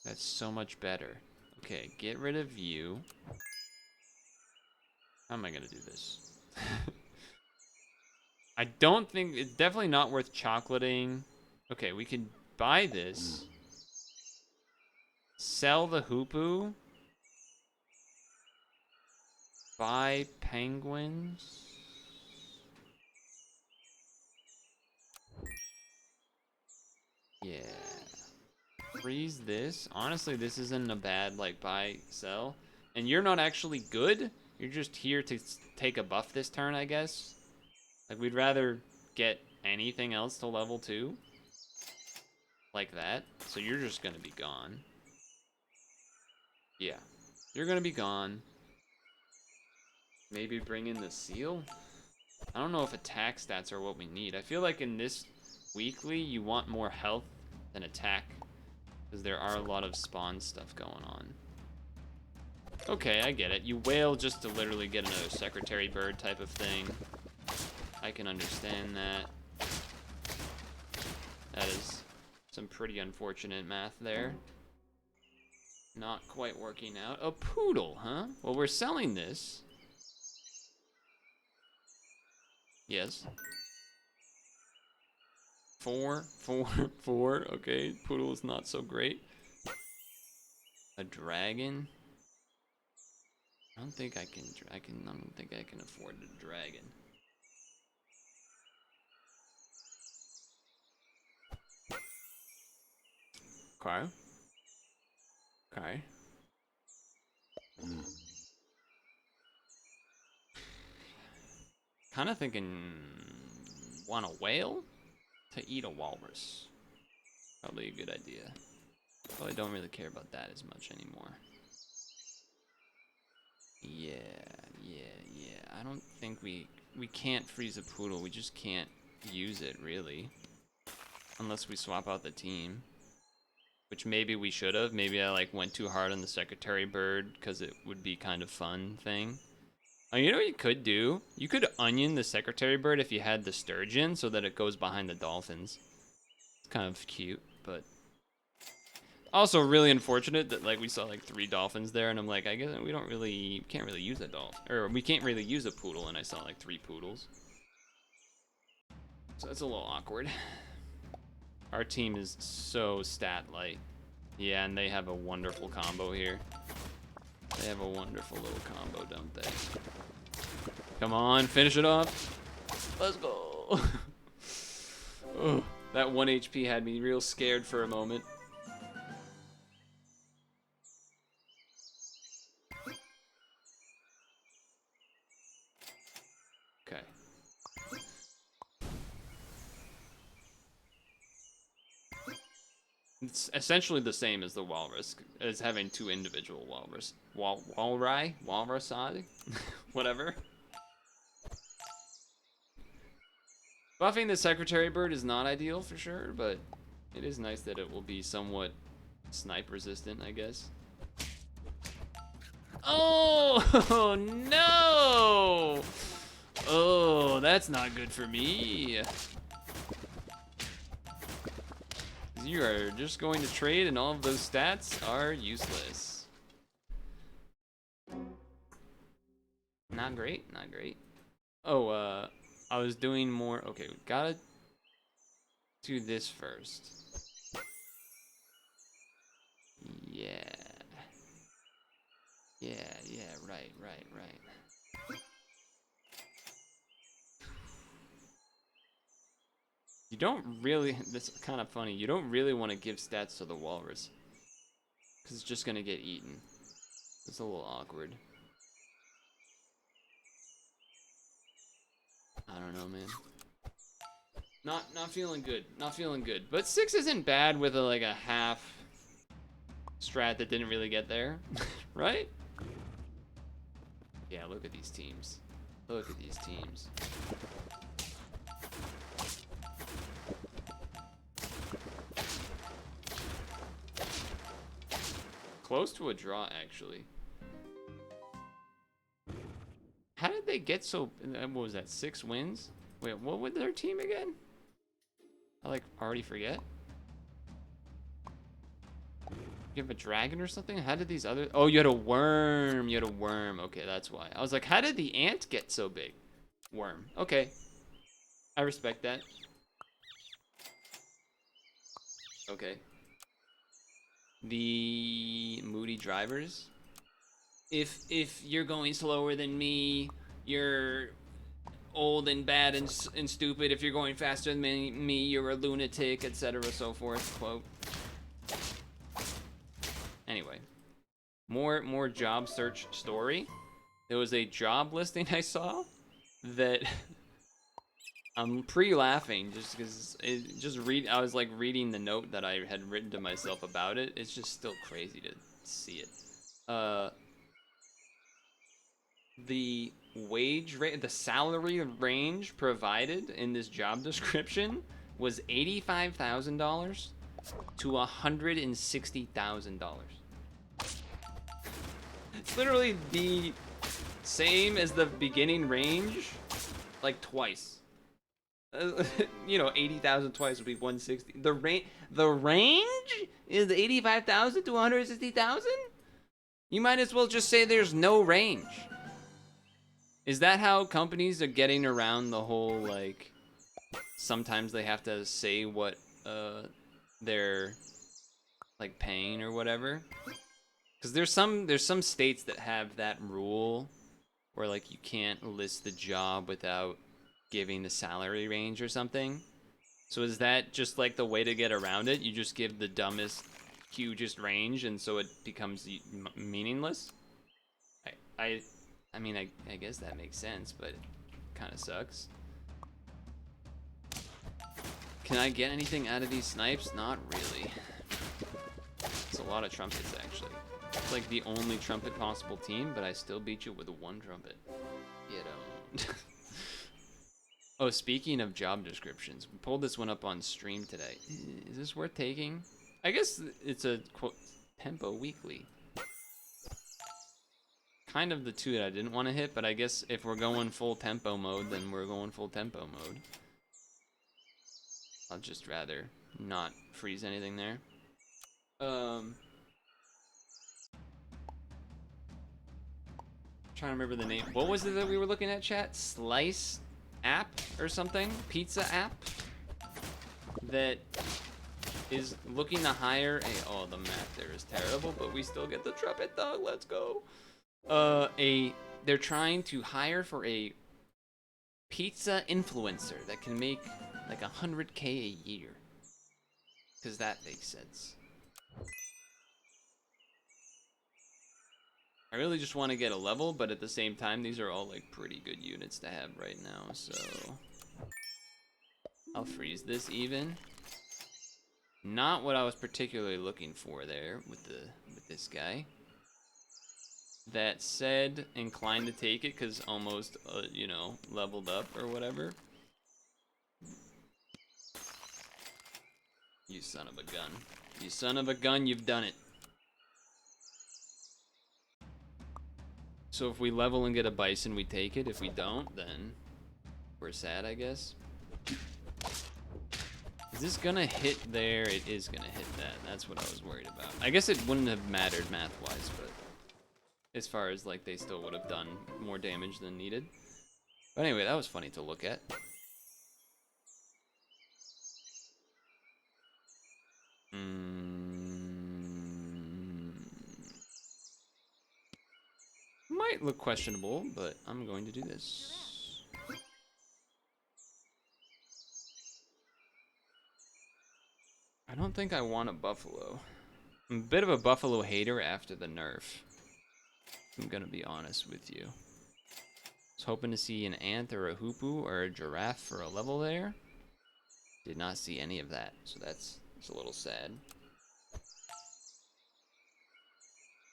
That's so much better. Okay, get rid of you. How am I gonna do this? I don't think it's definitely not worth chocolating. Okay, we can buy this, sell the Hoopu, buy penguins. Yeah. Freeze this. Honestly, this isn't a bad, like, buy, sell. And you're not actually good. You're just here to take a buff this turn, I guess. Like, we'd rather get anything else to level 2. Like that. So you're just gonna be gone. Yeah. You're gonna be gone. Maybe bring in the seal? I don't know if attack stats are what we need. I feel like in this weekly, you want more health than attack. Because there are a lot of spawn stuff going on. Okay, I get it. You wail just to literally get another secretary bird type of thing. I can understand that. That is some pretty unfortunate math there. Not quite working out. A poodle, huh? Well, we're selling this. Yes. 4, 4, 4. Okay, poodle is not so great. A dragon. I don't think I can. I don't think I can afford a dragon. Okay. Okay. Kind of thinking. Want a whale to eat a walrus. Probably a good idea. Well, I don't really care about that as much anymore. Yeah. I don't think we can't freeze a poodle. We just can't use it, really. Unless we swap out the team. Which maybe we should have. Maybe I like went too hard on the secretary bird because it would be kind of fun thing. Oh, you know what you could do? You could onion the secretary bird if you had the sturgeon so that it goes behind the dolphins. It's kind of cute, but also really unfortunate that like we saw like 3 dolphins there, and I'm like, I guess we can't really use a dolphin, or we can't really use a poodle, and I saw like 3 poodles. So that's a little awkward. Our team is so stat light. Yeah, and they have a wonderful combo here. They have a wonderful little combo, don't they? Come on, finish it off. Let's go. Oh, that 1 HP had me real scared for a moment. Okay. It's essentially the same as the walrus, as having 2 individual walrus. Walrusai? Whatever. Buffing the secretary bird is not ideal for sure, but it is nice that it will be somewhat snipe resistant, I guess. Oh, no! Oh, that's not good for me. You are just going to trade and all of those stats are useless. Not great, not great. Oh, I was doing more. Okay, we gotta do this first. Yeah. Yeah, right. You don't really, this is kind of funny, you don't really want to give stats to the walrus. Because it's just going to get eaten. It's a little awkward. I don't know, man. Not feeling good. Not feeling good. But 6 isn't bad with like a half strat that didn't really get there. Right? Yeah, look at these teams. Look at these teams. Close to a draw, actually. How did they get so... What was that, 6 wins? Wait, what was their team again? I, like, already forget. You have a dragon or something? How did these other... Oh, you had a worm. You had a worm. Okay, that's why. I was like, how did the ant get so big? Worm. Okay. I respect that. Okay. The moody drivers. If you're going slower than me, you're old and bad and stupid. If you're going faster than me, you're a lunatic, etc. So forth. Quote. Anyway, more job search story. There was a job listing I saw that I'm pre-laughing just because I was like reading the note that I had written to myself about it. It's just still crazy to see it. The the salary range provided in this job description was $85,000 to $160,000. It's literally the same as the beginning range, like twice. 80,000 twice would be 160. The range is 85,000 to 160,000. You might as well just say there's no range. Is that how companies are getting around the whole, like, sometimes they have to say what they're like paying or whatever? Because there's some states that have that rule where, like, you can't list the job without giving the salary range or something. So is that just like the way to get around it? You just give the dumbest, hugest range, and so it becomes meaningless? I mean, I guess that makes sense, but it kind of sucks. Can I get anything out of these snipes? Not really. It's a lot of trumpets, actually. It's like the only trumpet possible team, but I still beat you with one trumpet. You don't. Oh, speaking of job descriptions, we pulled this one up on stream today. Is this worth taking? I guess it's a, quote, tempo weekly. Kind of the two that I didn't want to hit, but I guess if we're going full tempo mode, then we're going full tempo mode. I'd just rather not freeze anything there. Trying to remember the name. What was it that we were looking at, chat? Slice app or something? Pizza app? That is looking to hire a... Oh, the map there is terrible, but we still get the trumpet dog. Let's go. They're trying to hire for a pizza influencer that can make like $100K a year. Because that makes sense. I really just want to get a level, but at the same time, these are all like pretty good units to have right now, so I'll freeze this even. Not what I was particularly looking for there with this guy. That said, inclined to take it because almost, leveled up or whatever. You son of a gun. You son of a gun, you've done it. So if we level and get a bison, we take it. If we don't, then we're sad, I guess. Is this gonna hit there? It is gonna hit that. That's what I was worried about. I guess it wouldn't have mattered math-wise, but as far as, like, they still would have done more damage than needed. But anyway, that was funny to look at. Might look questionable, but I'm going to do this. I don't think I want a buffalo. I'm a bit of a buffalo hater after the nerf. I'm gonna be honest with you. I was hoping to see an ant or a hoopoe or a giraffe for a level there. Did not see any of that, so it's a little sad.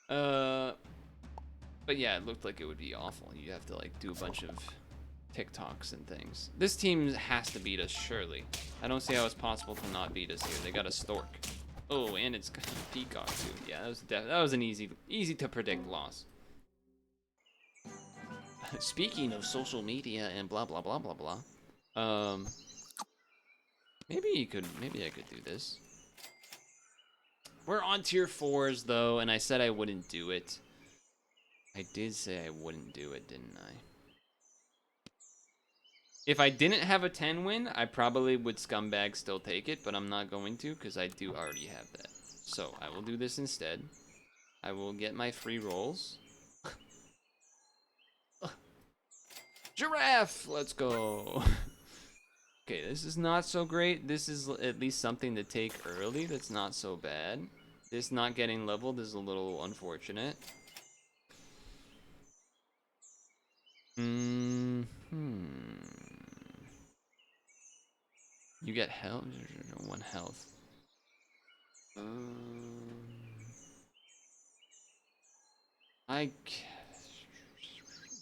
But yeah, it looked like it would be awful. You have to like do a bunch of TikToks and things. This team has to beat us, surely. I don't see how it's possible to not beat us here. They got a stork. Oh, and it's got a peacock too. Yeah, that was an easy to predict loss. Speaking of social media and blah blah blah blah blah. Maybe I could do this. We're on tier 4s though, and I said I wouldn't do it. I did say I wouldn't do it, didn't I? If I didn't have a 10 win, I probably would scumbag still take it, but I'm not going to because I do already have that. So I will do this instead. I will get my free rolls. Giraffe! Let's go. Okay, this is not so great. This is at least something to take early. That's not so bad. This not getting leveled is a little unfortunate. You get health. 1 health.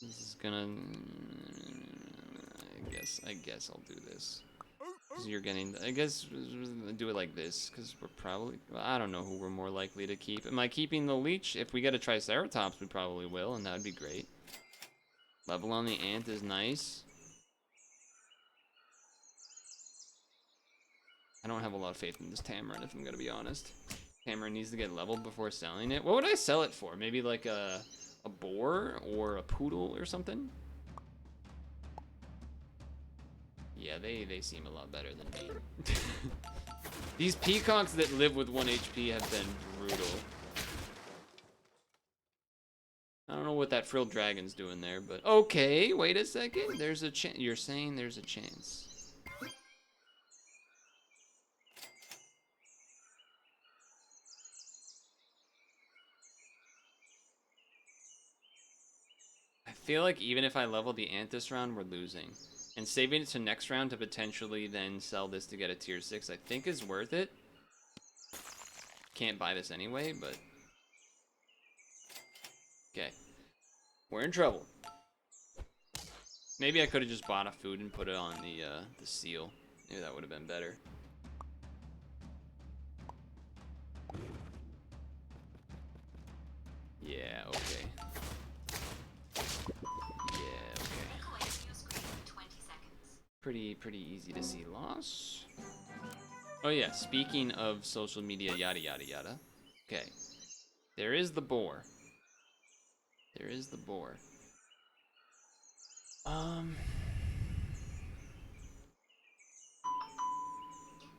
This is gonna. I guess I'll do this. 'Cause you're getting. I guess do it like this because we're probably. I don't know who we're more likely to keep. Am I keeping the leech? If we get a Triceratops, we probably will, and that would be great. Level on the ant is nice. I don't have a lot of faith in this Tamarin, if I'm gonna be honest. Tamarin needs to get leveled before selling it. What would I sell it for? Maybe like a boar or a poodle or something? Yeah, they seem a lot better than me. These peacocks that live with 1 HP have been brutal. I don't know what that frilled dragon's doing there, but okay, wait a second. There's a chance. You're saying there's a chance. I feel like even if I level the ant this round, we're losing. And saving it to next round to potentially then sell this to get a tier 6, I think is worth it. Can't buy this anyway, but... Okay. We're in trouble. Maybe I could have just bought a food and put it on the seal. Maybe that would have been better. Yeah, okay. Yeah, okay. Pretty easy to see loss. Oh yeah, speaking of social media, yada yada yada. Okay. There is the boar. There is the boar. Get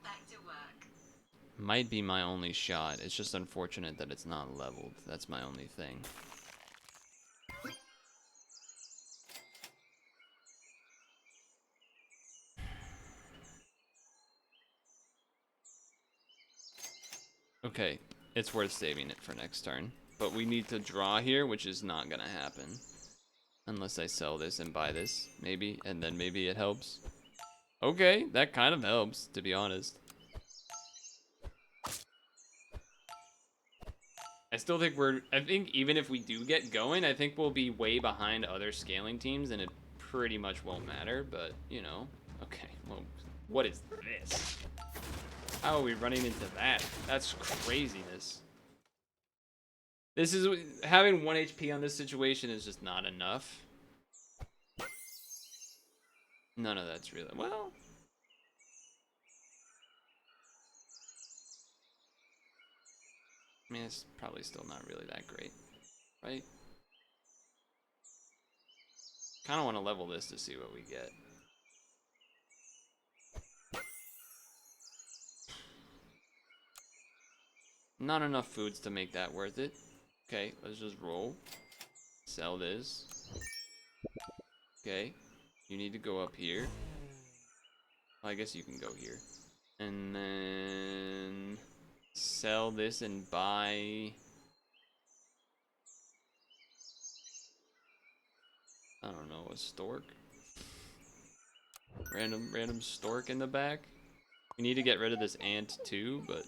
back to work. Might be my only shot. It's just unfortunate that it's not leveled. That's my only thing. Okay, it's worth saving it for next turn. But we need to draw here, which is not gonna happen. Unless I sell this and buy this, maybe, and then maybe it helps. Okay, that kind of helps, to be honest. I still think I think even if we do get going, I think we'll be way behind other scaling teams, and it pretty much won't matter, but, you know. Okay, well, what is this? How are we running into that? That's craziness. This is, having 1 HP on this situation is just not enough. None of that's really, well. I mean, it's probably still not really that great, right? Kind of want to level this to see what we get. Not enough foods to make that worth it. Okay, let's just roll. Sell this. Okay, you need to go up here. Well, I guess you can go here. And then sell this and buy... I don't know, a stork? Random stork in the back? We need to get rid of this ant too, but...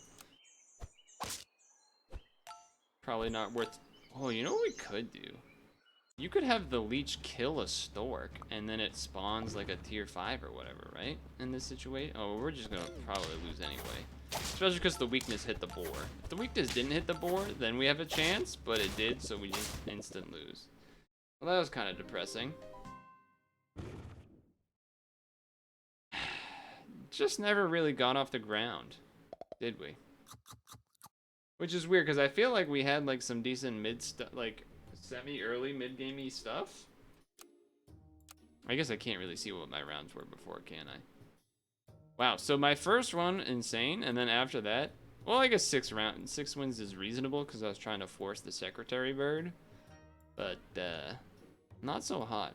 Probably not worth... Oh, you know what we could do? You could have the leech kill a stork, and then it spawns like a tier 5 or whatever, right? In this situation? Oh, we're just gonna probably lose anyway. Especially because the weakness hit the boar. If the weakness didn't hit the boar, then we have a chance, but it did, so we just instant lose. Well, that was kind of depressing. Just never really got off the ground, did we? Which is weird, because I feel like we had like some decent mid stuff, like semi-early mid-gamey stuff. I guess I can't really see what my rounds were before, can I? Wow, so my first one, insane, and then after that, well, I guess 6 wins is reasonable because I was trying to force the secretary bird, but not so hot.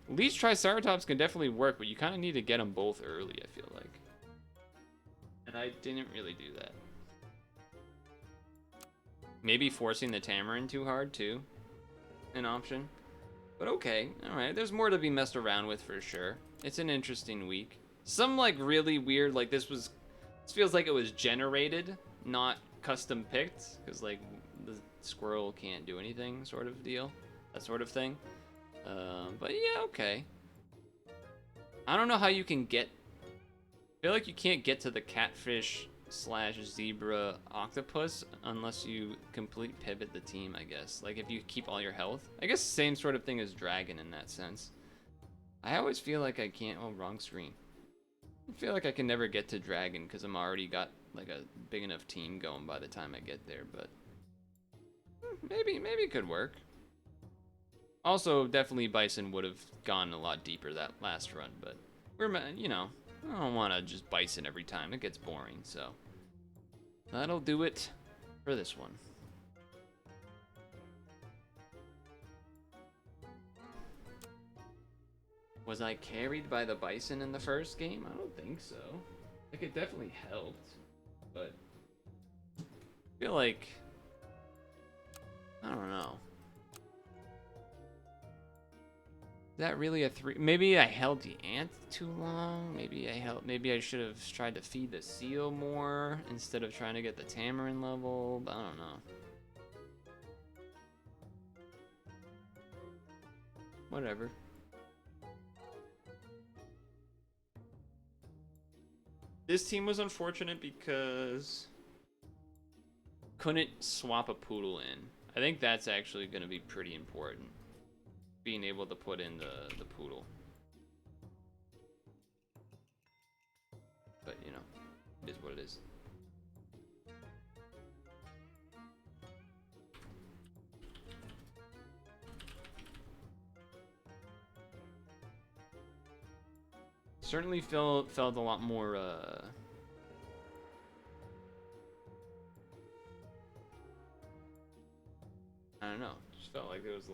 Leech Triceratops can definitely work, but you kind of need to get them both early, I feel like. And I didn't really do that. Maybe forcing the Tamarin too hard, too. An option. But okay, alright. There's more to be messed around with for sure. It's an interesting week. Some, like, really weird, like, this feels like it was generated, not custom picked. Because, like, the squirrel can't do anything sort of deal. That sort of thing. But yeah, okay. I don't know how you can get... I feel like you can't get to the catfish / zebra octopus unless you complete pivot the team, I guess. Like if you keep all your health. I guess same sort of thing as dragon in that sense. I always feel like I can't... Oh, wrong screen. I feel like I can never get to dragon because I'm already got like a big enough team going by the time I get there, but... maybe it could work. Also, definitely Bison would have gone a lot deeper that last run, but we're, you know, I don't want to just Bison every time. It gets boring, so that'll do it for this one. Was I carried by the Bison in the first game? I don't think so. Like, it definitely helped, but I feel like, I don't know. Is that really a 3? Maybe I held the ant too long. Maybe I should have tried to feed the seal more instead of trying to get the Tamarin level. But I don't know. Whatever. This team was unfortunate because couldn't swap a Purtle in. I think that's actually going to be pretty important. Being able to put in the Purtle. But, you know, it is what it is. Certainly felt a lot more, I don't know. Just felt like there was a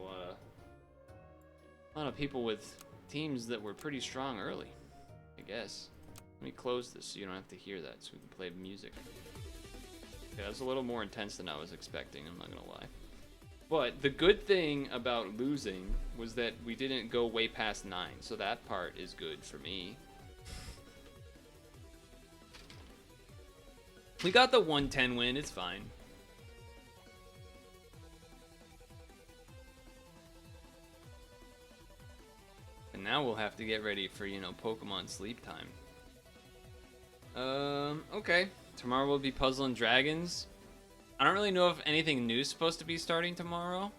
lot of people with teams that were pretty strong early, I guess. Let me close this so you don't have to hear that, so we can play music. Yeah, that's a little more intense than I was expecting, I'm not gonna lie. But the good thing about losing was that we didn't go way past 9, so that part is good for me. We got the 110 win, it's fine. And now we'll have to get ready for, you know, Pokemon sleep time. Okay. Tomorrow will be Puzzle and Dragons. I don't really know if anything new is supposed to be starting tomorrow.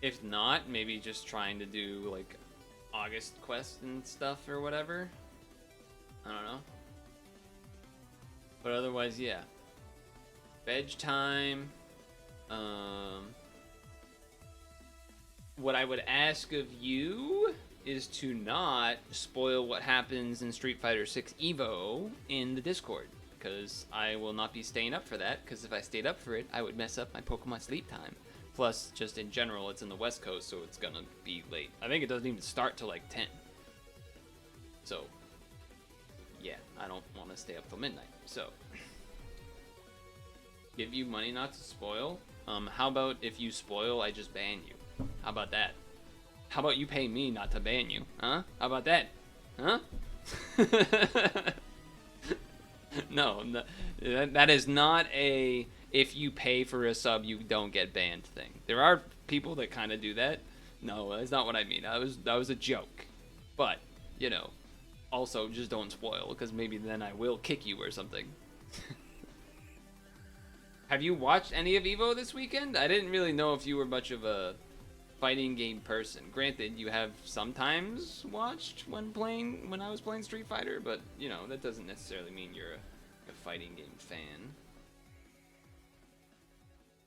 If not, maybe just trying to do, like, August quest and stuff or whatever. I don't know. But otherwise, yeah. Veg time. What I would ask of you is to not spoil what happens in Street Fighter 6 Evo in the Discord, because I will not be staying up for that, because if I stayed up for it, I would mess up my Pokemon sleep time. Plus, just in general, it's in the West Coast, so it's gonna be late. I think it doesn't even start till like 10. So, yeah, I don't want to stay up till midnight. So, give you money not to spoil. How about if you spoil, I just ban you? How about that? How about you pay me not to ban you? Huh? How about that? Huh? No, that is not a if you pay for a sub you don't get banned thing. There are people that kind of do that. No, that's not what I mean. That was a joke. But, you know, also just don't spoil, because maybe then I will kick you or something. Have you watched any of Evo this weekend? I didn't really know if you were much of a fighting game person. Granted, you have sometimes watched when I was playing Street Fighter, but, you know, that doesn't necessarily mean you're a fighting game fan.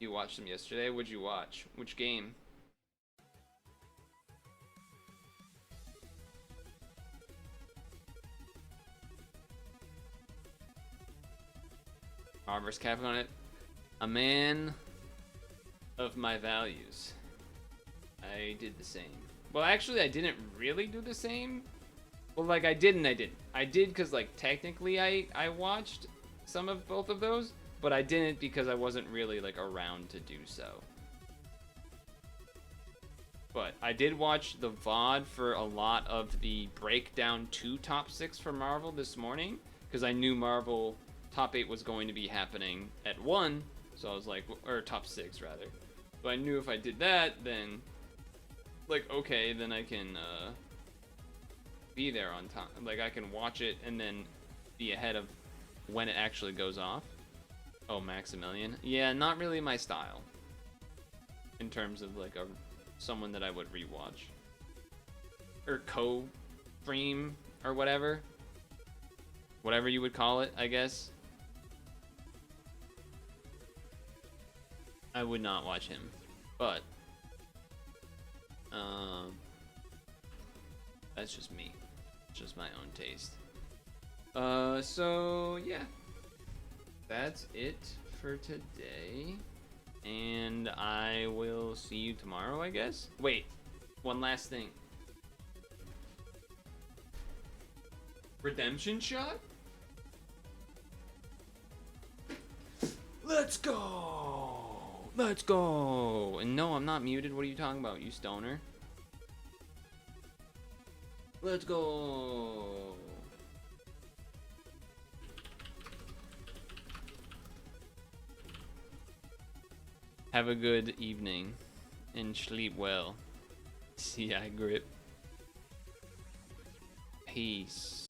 You watched them yesterday? What'd you watch? Which game? Marvel's Capcom on it. A man of my values. I did the same. Well, actually, I didn't really do the same. Well, like, I did and I didn't. I did because, like, technically I watched some of both of those, but I didn't because I wasn't really, like, around to do so. But I did watch the VOD for a lot of the Breakdown 2 top 6 for Marvel this morning, because I knew Marvel top 8 was going to be happening at 1, so I was like, or top 6 rather. So I knew if I did that, then, like, okay, then I can be there on time. Like, I can watch it and then be ahead of when it actually goes off. Oh, Maximilian. Yeah, not really my style. In terms of, like, someone that I would rewatch. Or co-stream, or whatever. Whatever you would call it, I guess. I would not watch him. But, that's just me. Just my own taste. So yeah, that's it for today, and I will see you tomorrow, I guess. Wait, one last thing. Redemption shot? Let's go! Let's go! And no, I'm not muted. What are you talking about, you stoner? Let's go! Have a good evening and sleep well. See ya, grip. Peace.